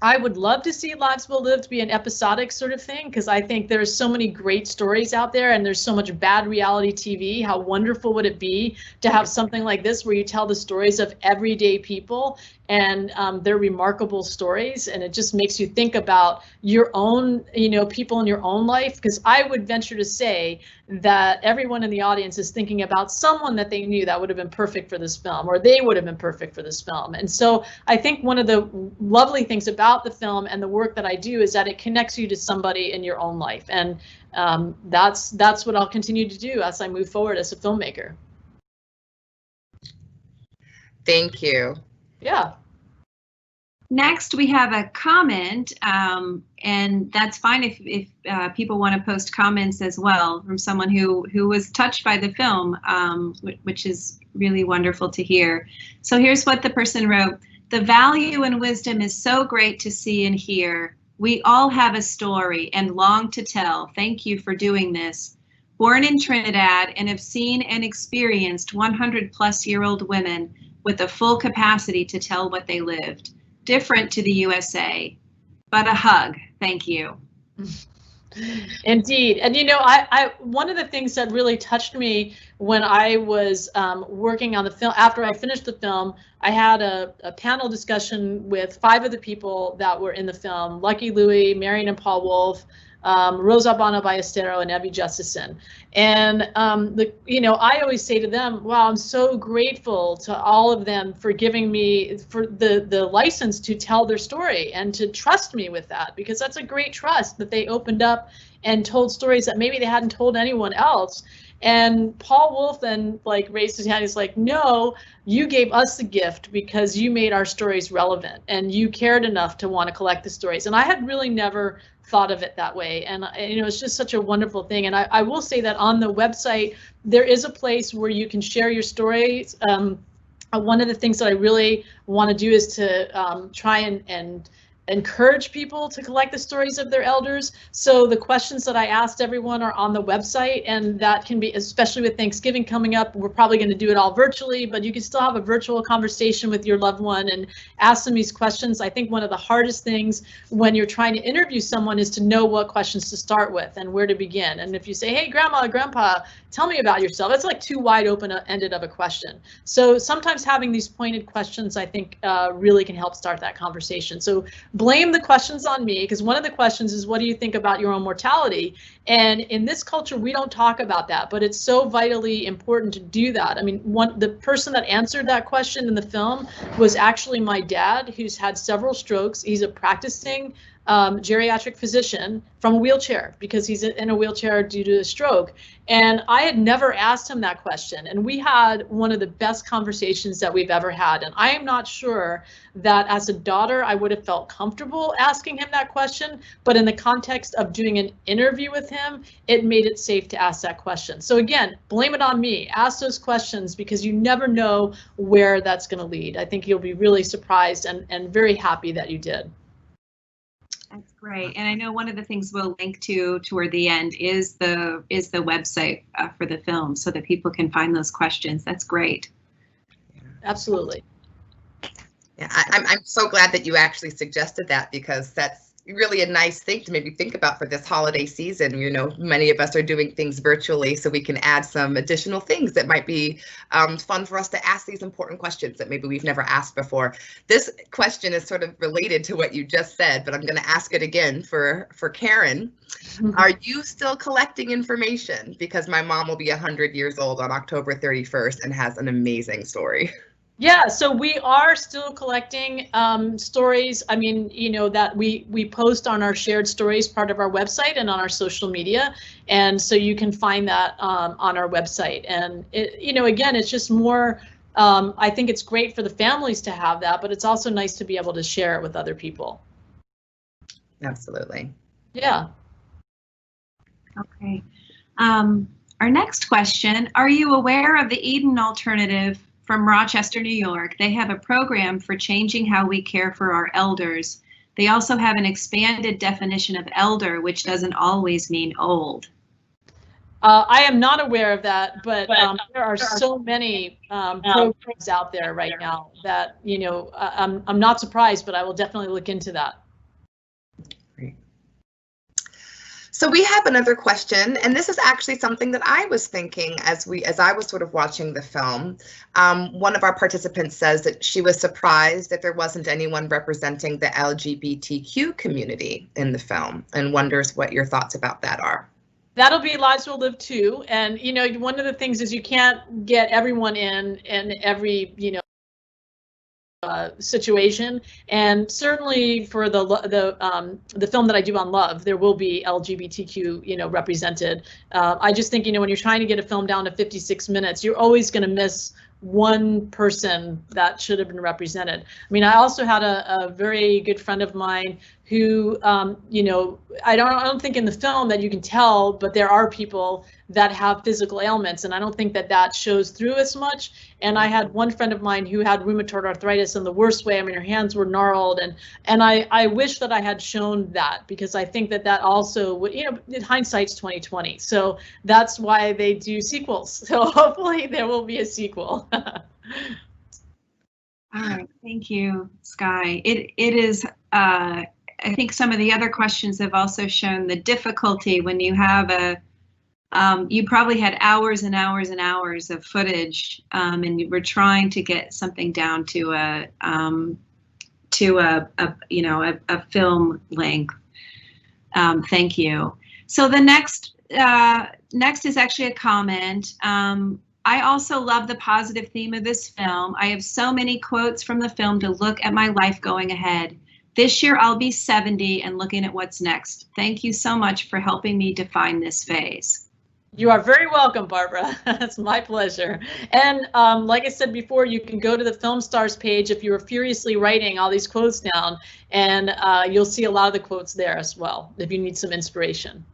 I would love to see Lives Well Lived be an episodic sort of thing, because I think there's so many great stories out there and there's so much bad reality TV. How wonderful would it be to have something like this where you tell the stories of everyday people and their remarkable stories, and it just makes you think about your own, you know, people in your own life. Because I would venture to say that everyone in the audience is thinking about someone that they knew that would have been perfect for this film, or they would have been perfect for this film. And so I think one of the lovely things about the film and the work that I do is that it connects you to somebody in your own life, and that's what I'll continue to do as I move forward as a filmmaker. Thank you. Yeah. Next, we have a comment, and that's fine if people want to post comments as well from someone who was touched by the film, which is really wonderful to hear. So here's what the person wrote. The value and wisdom is so great to see and hear. We all have a story and long to tell. Thank you for doing this. Born in Trinidad and have seen and experienced 100-plus-year-old women with a full capacity to tell what they lived. Different to the USA, but a hug. Thank you. Indeed. And, you know, I one of the things that really touched me when I was working on the film, after I finished the film, I had a panel discussion with 5 of the people that were in the film: Lucky Louie, Marion and Paul Wolf, Rose Albano by Estero, and Evie Justison. And you know, I always say to them, wow, I'm so grateful to all of them for giving me the license to tell their story and to trust me with that, because that's a great trust that they opened up and told stories that maybe they hadn't told anyone else. And Paul Wolf then like raised his hand. He's like, no, you gave us the gift because you made our stories relevant and you cared enough to want to collect the stories. And I had really never thought of it that way. And you know, it's just such a wonderful thing. And I will say that on the website, there is a place where you can share your stories. One of the things that I really want to do is to try and encourage people to collect the stories of their elders. So the questions that I asked everyone are on the website, and that can be, especially with Thanksgiving coming up, we're probably going to do it all virtually, but you can still have a virtual conversation with your loved one and ask them these questions. I think one of the hardest things when you're trying to interview someone is to know what questions to start with and where to begin. And if you say, hey, grandma, grandpa, tell me about yourself, it's like too wide open-ended of a question. So sometimes having these pointed questions, I think, really can help start that conversation. So blame the questions on me, because one of the questions is, what do you think about your own mortality? And in this culture, we don't talk about that, but it's so vitally important to do that. I mean, the person that answered that question in the film was actually my dad, who's had several strokes. He's a practicing geriatric physician from a wheelchair because he's in a wheelchair due to a stroke. And I had never asked him that question. And we had one of the best conversations that we've ever had. And I am not sure that as a daughter, I would have felt comfortable asking him that question. But in the context of doing an interview with him, it made it safe to ask that question. So again, blame it on me. Ask those questions because you never know where that's going to lead. I think you'll be really surprised and very happy that you did. That's great. And I know one of the things we'll link to toward the end is the website for the film so that people can find those questions. That's great. Absolutely. Yeah, I'm so glad that you actually suggested that because that's really a nice thing to maybe think about for this holiday season. You know, many of us are doing things virtually, so we can add some additional things that might be fun for us to ask these important questions that maybe we've never asked before. This question is sort of related to what you just said, but I'm going to ask it again for Karen. Are you still collecting information? Because my mom will be 100 years old on October 31st and has an amazing story. Yeah, so we are still collecting stories. I mean, you know, that we post on our shared stories part of our website and on our social media. And so you can find that on our website. And, you know, again, it's just more, I think it's great for the families to have that, but it's also nice to be able to share it with other people. Absolutely. Yeah. Okay. Our next question, are you aware of the Eden Alternative from Rochester, New York? They have a program for changing how we care for our elders. They also have an expanded definition of elder, which doesn't always mean old. I am not aware of that, but there are so many programs out there right now that, you know, I'm not surprised, but I will definitely look into that. Great. So we have another question, and this is actually something that I was thinking as I was sort of watching the film. One of our participants says that she was surprised that there wasn't anyone representing the LGBTQ community in the film and wonders what your thoughts about that are. That'll be Lives Will Live too. And, you know, one of the things is you can't get everyone in every, you know, situation, and certainly for the film that I do on love, there will be LGBTQ, you know, represented. I just think, you know, when you're trying to get a film down to 56 minutes, you're always going to miss one person that should have been represented. I mean, I also had a very good friend of mine who, you know, I don't think in the film that you can tell, but there are people that have physical ailments, and I don't think that that shows through as much. And I had one friend of mine who had rheumatoid arthritis in the worst way. I mean, her hands were gnarled, and I wish that I had shown that, because I think that that also would, you know, in hindsight's 2020. So that's why they do sequels. So hopefully there will be a sequel. All right, thank you, Sky. It is, I think some of the other questions have also shown the difficulty when you have you probably had hours and hours and hours of footage, and you were trying to get something down to a film length. Thank you. So the next is actually a comment. I also love the positive theme of this film. I have so many quotes from the film to look at my life going ahead. This year I'll be 70 and looking at what's next. Thank you so much for helping me define this phase. You are very welcome, Barbara. It's my pleasure. And like I said before, you can go to the Film Stars page if you were furiously writing all these quotes down, and you'll see a lot of the quotes there as well, if you need some inspiration.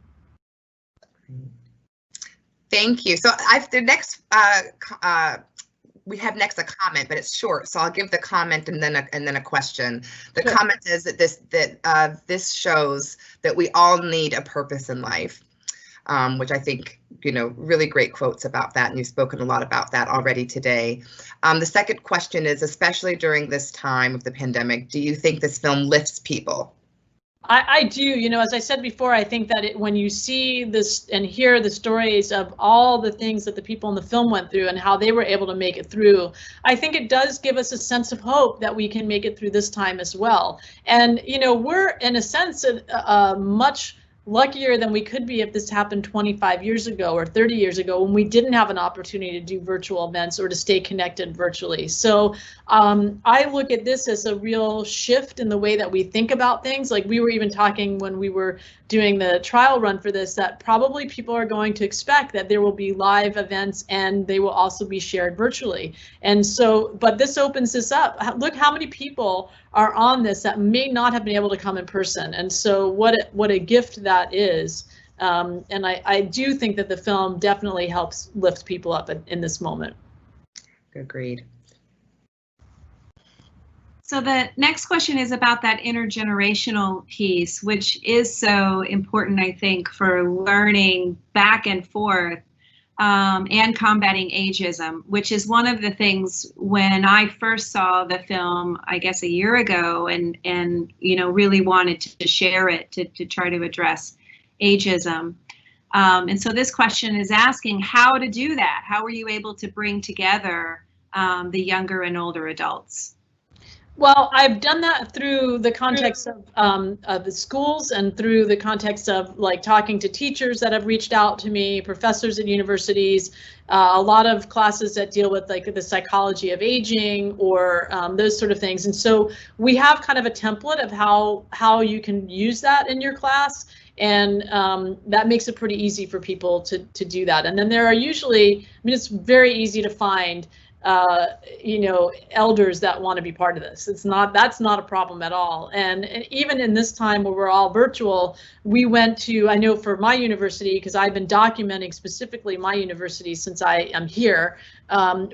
Thank you. So we have next a comment, but it's short, so I'll give the comment and then a question. The Sure. comment is that this shows that we all need a purpose in life, which I think, you know, really great quotes about that, and you've spoken a lot about that already today. The second question is, especially during this time of the pandemic, do you think this film lifts people? I do. You know, as I said before, I think that when you see this and hear the stories of all the things that the people in the film went through and how they were able to make it through, I think it does give us a sense of hope that we can make it through this time as well. And, you know, we're in a sense much luckier than we could be if this happened 25 years ago or 30 years ago when we didn't have an opportunity to do virtual events or to stay connected virtually. So I look at this as a real shift in the way that we think about things. Like we were even talking when we were doing the trial run for this, that probably people are going to expect that there will be live events and they will also be shared virtually. And so, but this opens this up. Look how many people are on this that may not have been able to come in person. And so what a gift that is. And I do think that the film definitely helps lift people up in this moment. Agreed. So the next question is about that intergenerational piece, which is so important, I think, for learning back and forth and combating ageism, which is one of the things when I first saw the film, I guess a year ago, and you know, really wanted to share it to try to address ageism. And so this question is asking how to do that. How were you able to bring together the younger and older adults? Well, I've done that through the context of the schools and through the context of like talking to teachers that have reached out to me, professors at universities, a lot of classes that deal with like the psychology of aging or those sort of things. And so we have kind of a template of how you can use that in your class. And that makes it pretty easy for people to do that. And then there are usually, I mean, it's very easy to find you know, elders that want to be part of this. That's not a problem at all. And even in this time where we're all virtual, we went to, I know for my university, because I've been documenting specifically my university since I am here,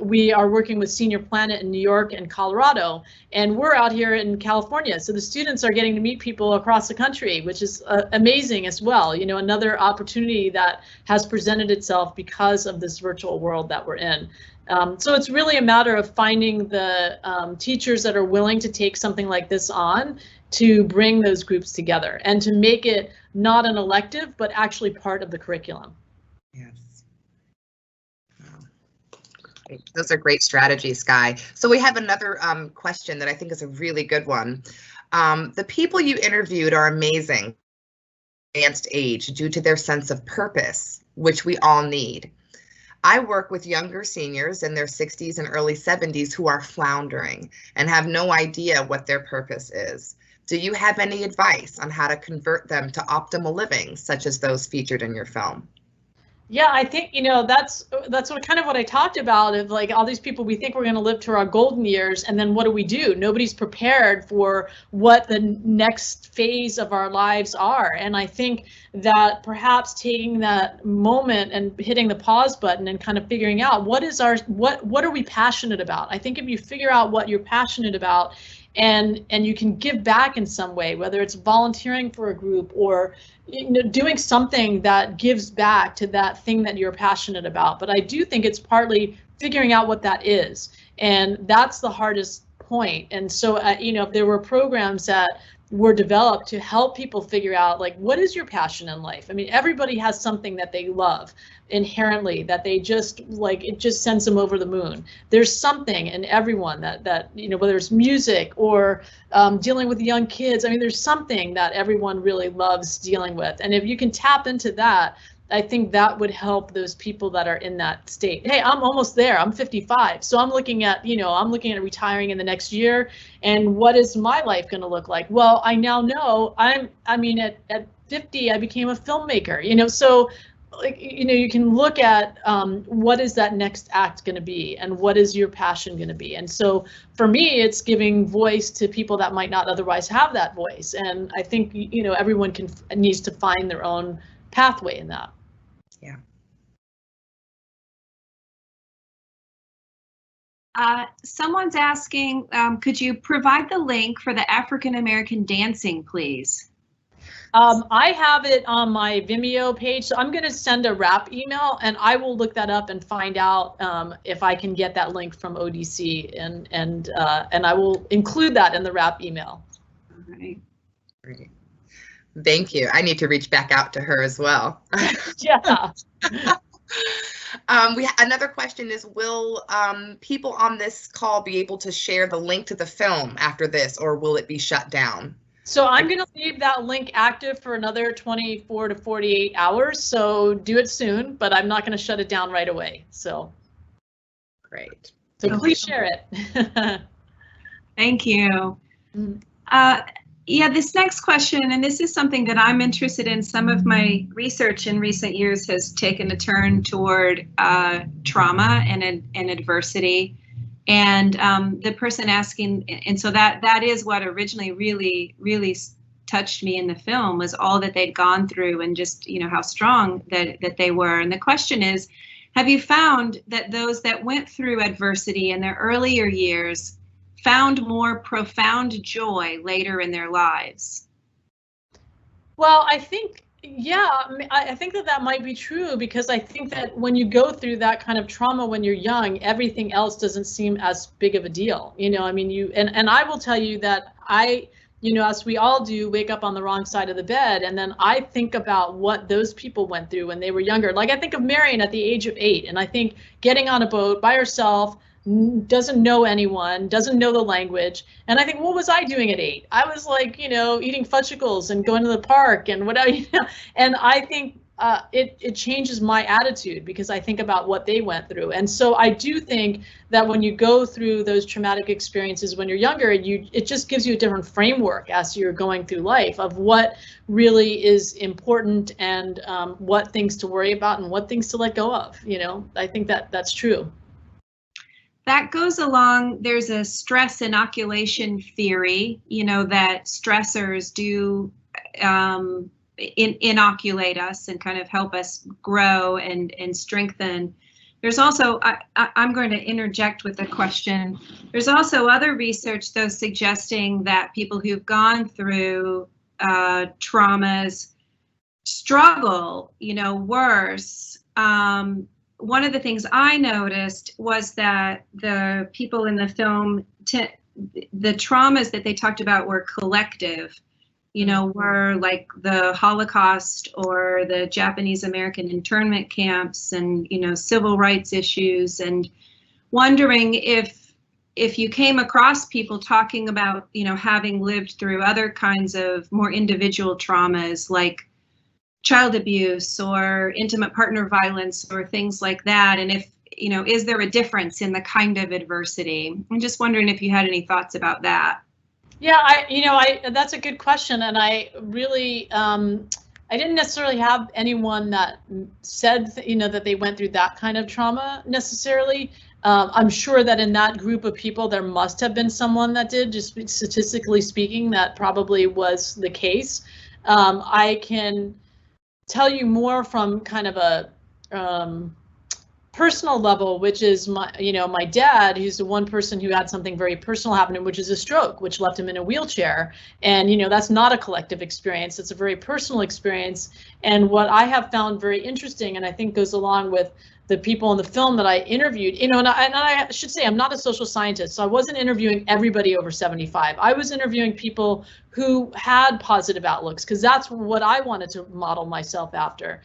we are working with Senior Planet in New York and Colorado, and we're out here in California. So the students are getting to meet people across the country, which is amazing as well. You know, another opportunity that has presented itself because of this virtual world that we're in. So it's really a matter of finding the teachers that are willing to take something like this on to bring those groups together and to make it not an elective, but actually part of the curriculum. Yes. Wow. Those are great strategies, Skye. So we have another question that I think is a really good one. The people you interviewed are amazing, advanced age due to their sense of purpose, which we all need. I work with younger seniors in their 60s and early 70s who are floundering and have no idea what their purpose is. Do you have any advice on how to convert them to optimal living, such as those featured in your film? Yeah, I think, you know, that's kind of what I talked about, of like all these people, we think we're going to live to our golden years, and then what do? Nobody's prepared for what the next phase of our lives are. And I think that perhaps taking that moment and hitting the pause button and kind of figuring out what are we passionate about? I think if you figure out what you're passionate about, and you can give back in some way, whether it's volunteering for a group or, you know, doing something that gives back to that thing that you're passionate about. But I do think it's partly figuring out what that is, and that's the hardest point. And so, you know, if there were programs that were developed to help people figure out, like, what is your passion in life? I mean, everybody has something that they love inherently, that they just like, it just sends them over the moon. There's something in everyone that you know, whether it's music or dealing with young kids. I mean, there's something that everyone really loves dealing with. And if you can tap into that, I think that would help those people that are in that state. Hey, I'm almost there. I'm 55. So I'm looking at, you know, I'm looking at retiring in the next year. And what is my life going to look like? Well, I now know I mean, at 50, I became a filmmaker, you know, so like, you know, you can look at what is that next act going to be and what is your passion going to be. And so for me, it's giving voice to people that might not otherwise have that voice. And I think, you know, everyone needs to find their own pathway in that. Yeah. Someone's asking, could you provide the link for the African American dancing, please? I have it on my Vimeo page, so I'm going to send a wrap email, and I will look that up and find out if I can get that link from ODC, and I will include that in the wrap email. All right. Great. Thank you. I need to reach back out to her as well. Yeah. Another question is, will people on this call be able to share the link to the film after this, or will it be shut down? So I'm going to leave that link active for another 24 to 48 hours. So do it soon, but I'm not going to shut it down right away. So great. So please share it. Thank you. Yeah, this next question, and this is something that I'm interested in. Some of my research in recent years has taken a turn toward trauma and adversity. And the person asking, and so that is what originally really touched me in the film, was all that they'd gone through and just, you know, how strong that they were. And the question is, have you found that those that went through adversity in their earlier years found more profound joy later in their lives? Well, I think, yeah, I think that might be true, because I think that when you go through that kind of trauma when you're young, everything else doesn't seem as big of a deal. You know, I mean, and I will tell you that you know, as we all do, wake up on the wrong side of the bed. And then I think about what those people went through when they were younger. Like I think of Marion at the age of 8, and I think getting on a boat by herself, doesn't know anyone, doesn't know the language. And I think, what was I doing at 8? I was like, you know, eating fudgicles and going to the park and whatever, you know. And I think it changes my attitude, because I think about what they went through. And so I do think that when you go through those traumatic experiences when you're younger, it just gives you a different framework as you're going through life of what really is important, and what things to worry about and what things to let go of. You know, I think that's true. That goes along, there's a stress inoculation theory, you know, that stressors do inoculate us and kind of help us grow and strengthen. There's also, I'm going to interject with a question. There's also other research, though, suggesting that people who've gone through traumas struggle, you know, worse. One of the things I noticed was that the people in the film, the traumas that they talked about were collective, you know, were like the Holocaust or the Japanese American internment camps and, you know, civil rights issues, and wondering if you came across people talking about, you know, having lived through other kinds of more individual traumas like child abuse or intimate partner violence or things like that. And if, you know, is there a difference in the kind of adversity? I'm just wondering if you had any thoughts about that. Yeah, that's a good question. And I really, I didn't necessarily have anyone that said, you know, that they went through that kind of trauma necessarily. I'm sure that in that group of people, there must have been someone that did, just statistically speaking, that probably was the case. I can tell you more from kind of a personal level, which is my dad, who's the one person who had something very personal happen, which is a stroke, which left him in a wheelchair. And, you know, that's not a collective experience. It's a very personal experience. And what I have found very interesting, and I think goes along with the people in the film that I interviewed, you know, and I should say I'm not a social scientist, so I wasn't interviewing everybody over 75. I was interviewing people who had positive outlooks, because that's what I wanted to model myself after.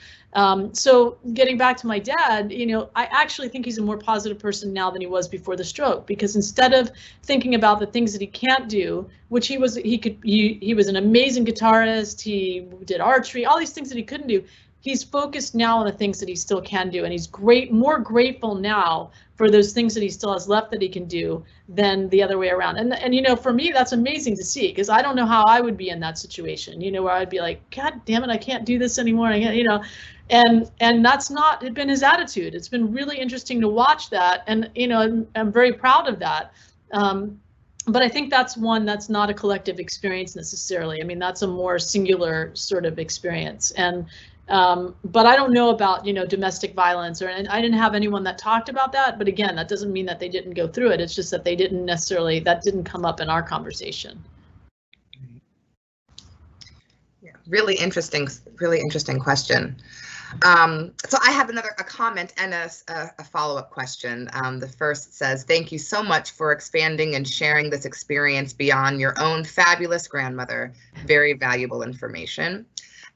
So getting back to my dad, you know, I actually think he's a more positive person now than he was before the stroke, because instead of thinking about the things that he can't do, which he was an amazing guitarist, he did archery, all these things that he couldn't do, he's focused now on the things that he still can do, and he's more grateful now for those things that he still has left that he can do than the other way around. And you know, for me, that's amazing to see, because I don't know how I would be in that situation, you know, where I'd be like, God damn it, I can't do this anymore. I can't, you know, and that's not been his attitude. It's been really interesting to watch that, and you know, I'm very proud of that. But I think that's one that's not a collective experience necessarily. I mean, that's a more singular sort of experience. And but I don't know about, you know, domestic violence, and I didn't have anyone that talked about that. But again, that doesn't mean that they didn't go through it. It's just that they didn't necessarily, that didn't come up in our conversation. Yeah, really interesting question. So I have a comment and a follow-up question. The first says, thank you so much for expanding and sharing this experience beyond your own fabulous grandmother. Very valuable information.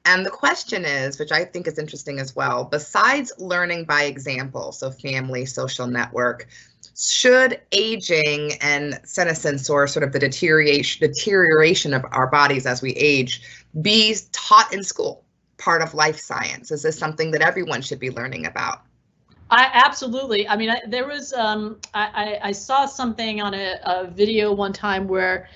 And the question is, which I think is interesting as well, besides learning by example, so family, social network, should aging and senescence, or sort of the deterioration of our bodies as we age, be taught in school, part of life science? Is this something that everyone should be learning about? Absolutely. I mean, there was, I saw something on a video one time where,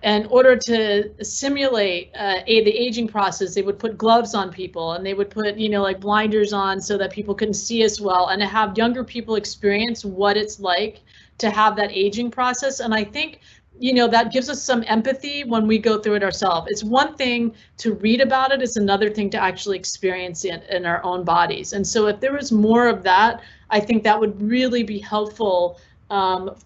in order to simulate the aging process, they would put gloves on people, and they would put, like blinders on so that people couldn't see as well, and to have younger people experience what it's like to have that aging process. And I think, that gives us some empathy when we go through it ourselves. It's one thing to read about it, it's another thing to actually experience it in our own bodies. And so if there was more of that, I think that would really be helpful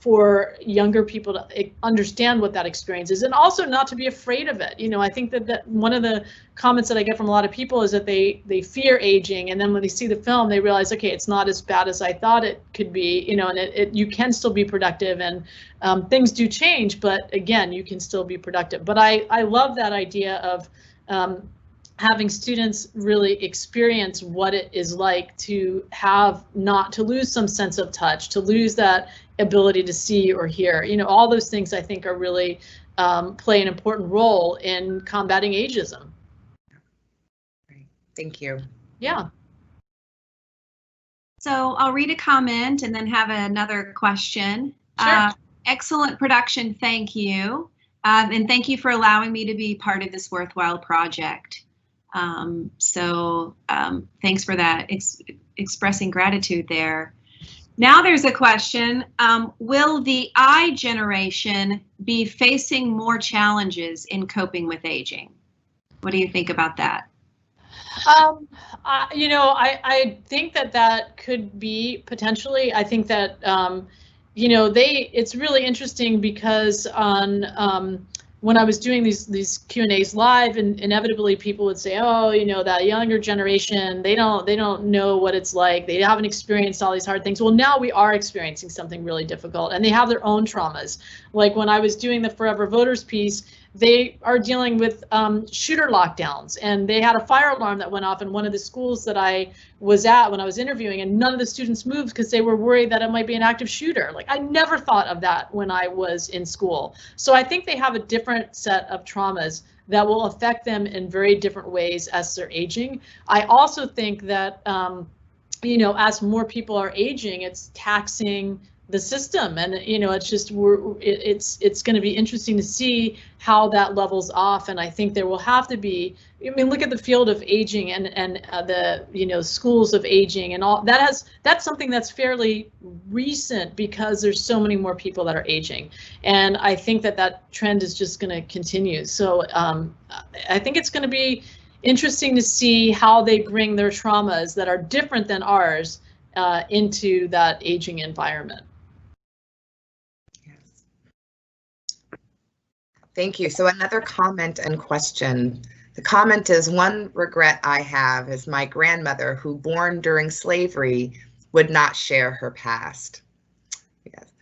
for younger people to understand what that experience is, and also not to be afraid of it. I think that one of the comments that I get from a lot of people is that they fear aging, and then when they see the film, they realize, okay, it's not as bad as I thought it could be, and you can still be productive, and things do change, but again, you can still be productive. But I love that idea of having students really experience what it is like to not to lose some sense of touch, to lose that ability to see or hear. All those things I think are really play an important role in combating ageism. Great. Thank you. Yeah. So I'll read a comment and then have another question. Sure. Excellent production, thank you. And thank you for allowing me to be part of this worthwhile project. Thanks for that, expressing gratitude there. Now there's a question, will the I generation be facing more challenges in coping with aging? What do you think about that? I think that could be potentially. I think that, it's really interesting because when I was doing these Q&As live, and inevitably people would say, oh, that younger generation, they don't know what it's like. They haven't experienced all these hard things. Well, now we are experiencing something really difficult, and they have their own traumas. Like when I was doing the Forever Voters piece, they are dealing with shooter lockdowns, and they had a fire alarm that went off in one of the schools that I was at when I was interviewing, and none of the students moved because they were worried that it might be an active shooter. Like, I never thought of that when I was in school. So I think they have a different set of traumas that will affect them in very different ways as they're aging. I also think that, as more people are aging, it's taxing the system, and it's just it's going to be interesting to see how that levels off. And I think there will have to be, look at the field of aging and the schools of aging and all that's something that's fairly recent because there's so many more people that are aging, and I think that trend is just going to continue. So I think it's going to be interesting to see how they bring their traumas that are different than ours into that aging environment. Thank you. So another comment and question. The comment is, one regret I have is my grandmother, who born during slavery, would not share her past. Yes.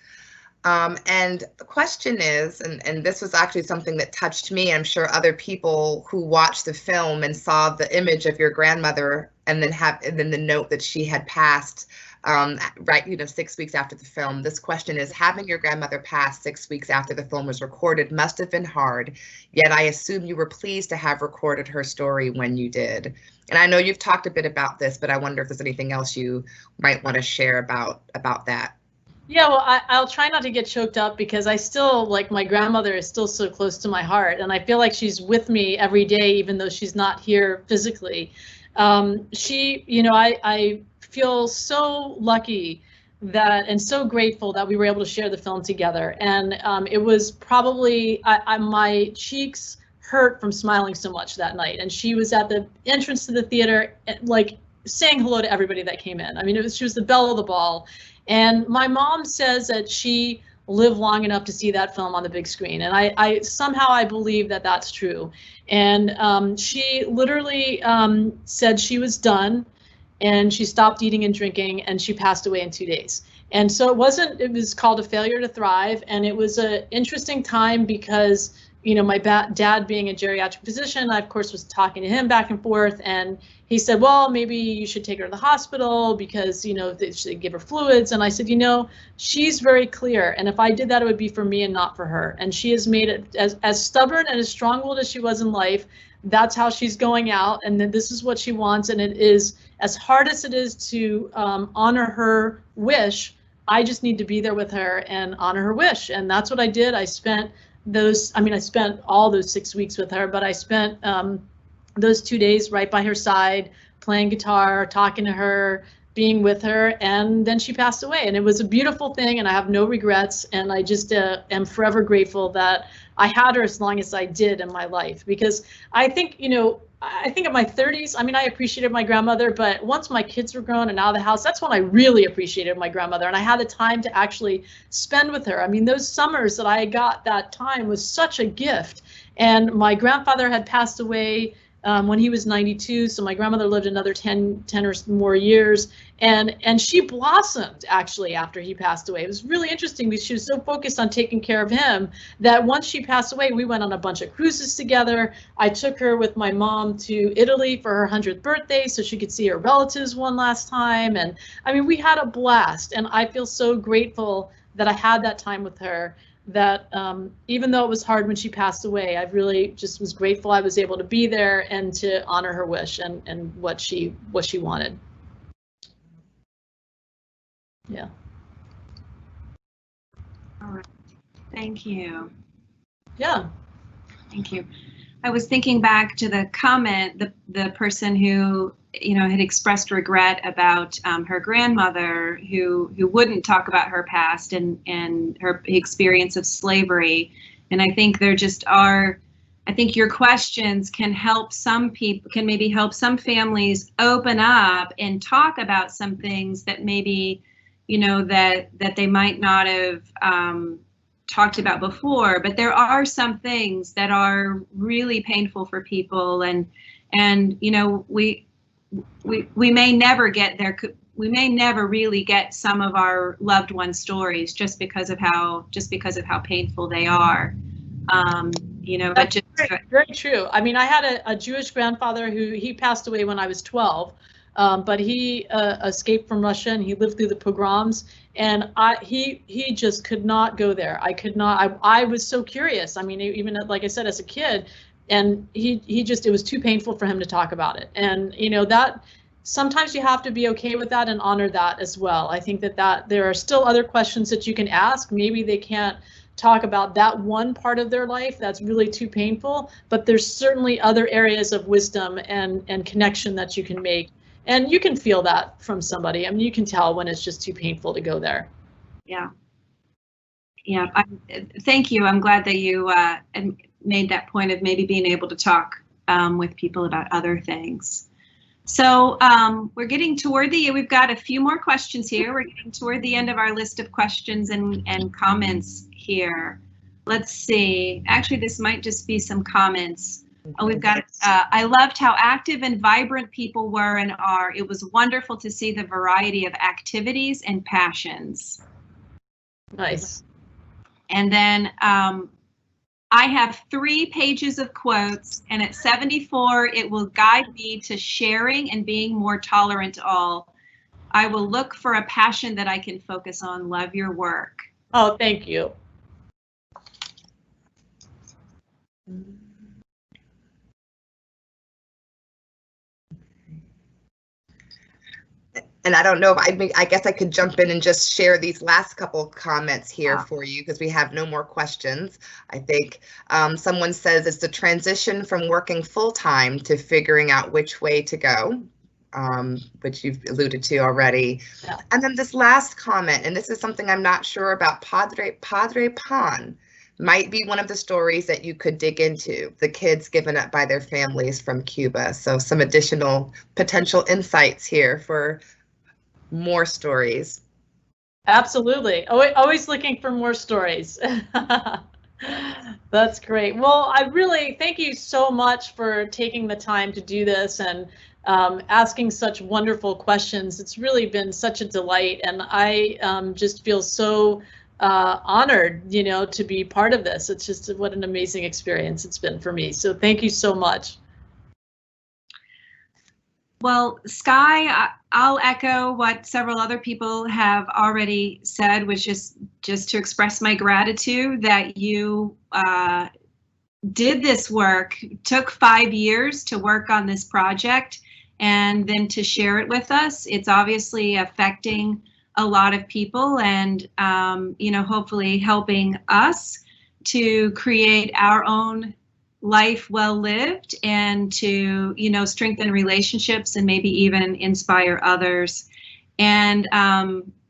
And the question is, and this was actually something that touched me, I'm sure other people who watched the film and saw the image of your grandmother and then the note that she had passed, right, 6 weeks after the film. This question is, having your grandmother pass 6 weeks after the film was recorded must have been hard, yet I assume you were pleased to have recorded her story when you did. And I know you've talked a bit about this, but I wonder if there's anything else you might want to share about that. Yeah, well, I'll try not to get choked up because I still, like, my grandmother is still so close to my heart, and I feel like she's with me every day, even though she's not here physically. I feel so lucky that, and so grateful that we were able to share the film together. And it was probably, my cheeks hurt from smiling so much that night. And she was at the entrance to the theater, like, saying hello to everybody that came in. I mean, she was the belle of the ball. And my mom says that she lived long enough to see that film on the big screen. And I somehow believe that that's true. And she literally said she was done, and she stopped eating and drinking, and she passed away in 2 days. And so it was called A Failure to Thrive. And it was an interesting time because, you know, my dad being a geriatric physician, I of course was talking to him back and forth, and he said, well, maybe you should take her to the hospital because, you know, they should give her fluids. And I said, you know, she's very clear, and if I did that, it would be for me and not for her. And she has made it as stubborn and as strong-willed as she was in life. That's how she's going out, and then this is what she wants. And it is as hard as it is to honor her wish. I just need to be there with her and honor her wish, and that's what I did. I spent I spent all those 6 weeks with her, but I spent those 2 days right by her side, playing guitar, talking to her, being with her, and then she passed away. And it was a beautiful thing, and I have no regrets, and I just am forever grateful that I had her as long as I did in my life, because I think, you know, I think in my 30s, I mean, I appreciated my grandmother, but once my kids were grown and out of the house, that's when I really appreciated my grandmother, and I had the time to actually spend with her. I mean, those summers that I got that time was such a gift. And my grandfather had passed away when he was 92, so my grandmother lived another 10 or more years, and she blossomed actually after he passed away. It was really interesting because she was so focused on taking care of him that once she passed away, we went on a bunch of cruises together. I took her with my mom to Italy for her 100th birthday so she could see her relatives one last time, and I mean, we had a blast, and I feel so grateful that I had that time with her. That even though it was hard when she passed away, I really just was grateful I was able to be there and to honor her wish and what she wanted. Yeah. All right. Thank you. Yeah. Thank you. I was thinking back to the comment, the person who, you know, had expressed regret about her grandmother who wouldn't talk about her past and her experience of slavery. And I think there just are, I think your questions can help some people, can maybe help some families open up and talk about some things that maybe, you know, that they might not have talked about before, but there are some things that are really painful for people, and you know, we may never get there. We may never really get some of our loved ones' stories just because of how painful they are. You know, but just very true. I mean, I had a Jewish grandfather he passed away when I was 12. But he escaped from Russia and he lived through the pogroms, and he just could not go there. I could not. I was so curious. I mean, even like I said, as a kid, and he just, it was too painful for him to talk about it. And you know, that sometimes you have to be okay with that and honor that as well. I think that there are still other questions that you can ask. Maybe they can't talk about that one part of their life that's really too painful, but there's certainly other areas of wisdom and connection that you can make. And you can feel that from somebody. I mean, you can tell when it's just too painful to go there. Yeah. Yeah. Thank you. I'm glad that you made that point of maybe being able to talk with people about other things. So we're getting toward we've got a few more questions here. We're getting toward the end of our list of questions and comments here. Let's see. Actually, this might just be some comments. Oh, we've got, I loved how active and vibrant people were and are. It was wonderful to see the variety of activities and passions. Nice. And then I have 3 pages of quotes, and at 74, it will guide me to sharing and being more tolerant to all. I will look for a passion that I can focus on. Love your work. Oh, thank you. And I don't know if I guess I could jump in and just share these last couple comments here for you because we have no more questions. I think someone says it's the transition from working full-time to figuring out which way to go, which you've alluded to already. Yeah. And then this last comment, and this is something I'm not sure about, Padre Pan might be one of the stories that you could dig into, the kids given up by their families from Cuba. So some additional potential insights here for more stories. Absolutely. Always looking for more stories. That's great. Well, I really thank you so much for taking the time to do this and asking such wonderful questions. It's really been such a delight, and I just feel so honored, you know, to be part of this. It's just what an amazing experience it's been for me. So thank you so much. Well, Sky, I'll echo what several other people have already said, which is just to express my gratitude that you did this work, took 5 years to work on this project, and then to share it with us. It's obviously affecting a lot of people, and you know, hopefully helping us to create our own life well lived, and to, you know, strengthen relationships and maybe even inspire others. And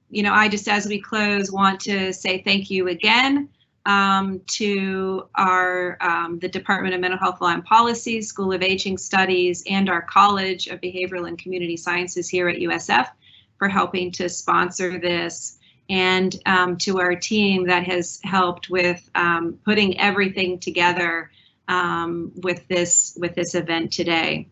you know, I just, as we close, want to say thank you again to our the Department of Mental Health Law and Policy, School of Aging Studies, and our College of Behavioral and Community Sciences here at USF for helping to sponsor this, and to our team that has helped with putting everything together with this event today.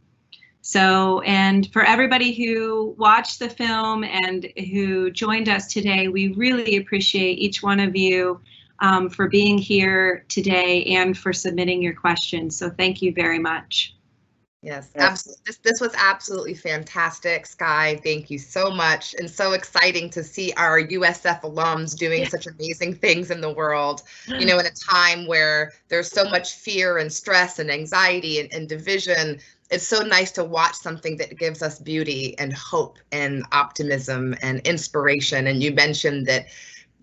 So, and for everybody who watched the film and who joined us today, we really appreciate each one of you for being here today and for submitting your questions. So thank you very much. Yes, absolutely. This was absolutely fantastic, Sky. Thank you so much. And so exciting to see our USF alums doing such amazing things in the world, you know, in a time where there's so much fear and stress and anxiety and division. It's so nice to watch something that gives us beauty and hope and optimism and inspiration. And you mentioned that,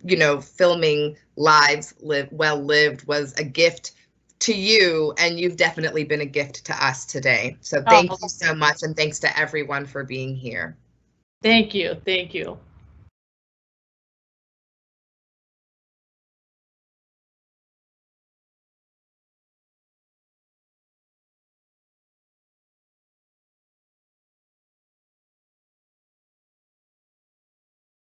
you know, filming lives well lived was a gift to you, and you've definitely been a gift to us today. So thank you so much, and thanks to everyone for being here. Thank you. Thank you.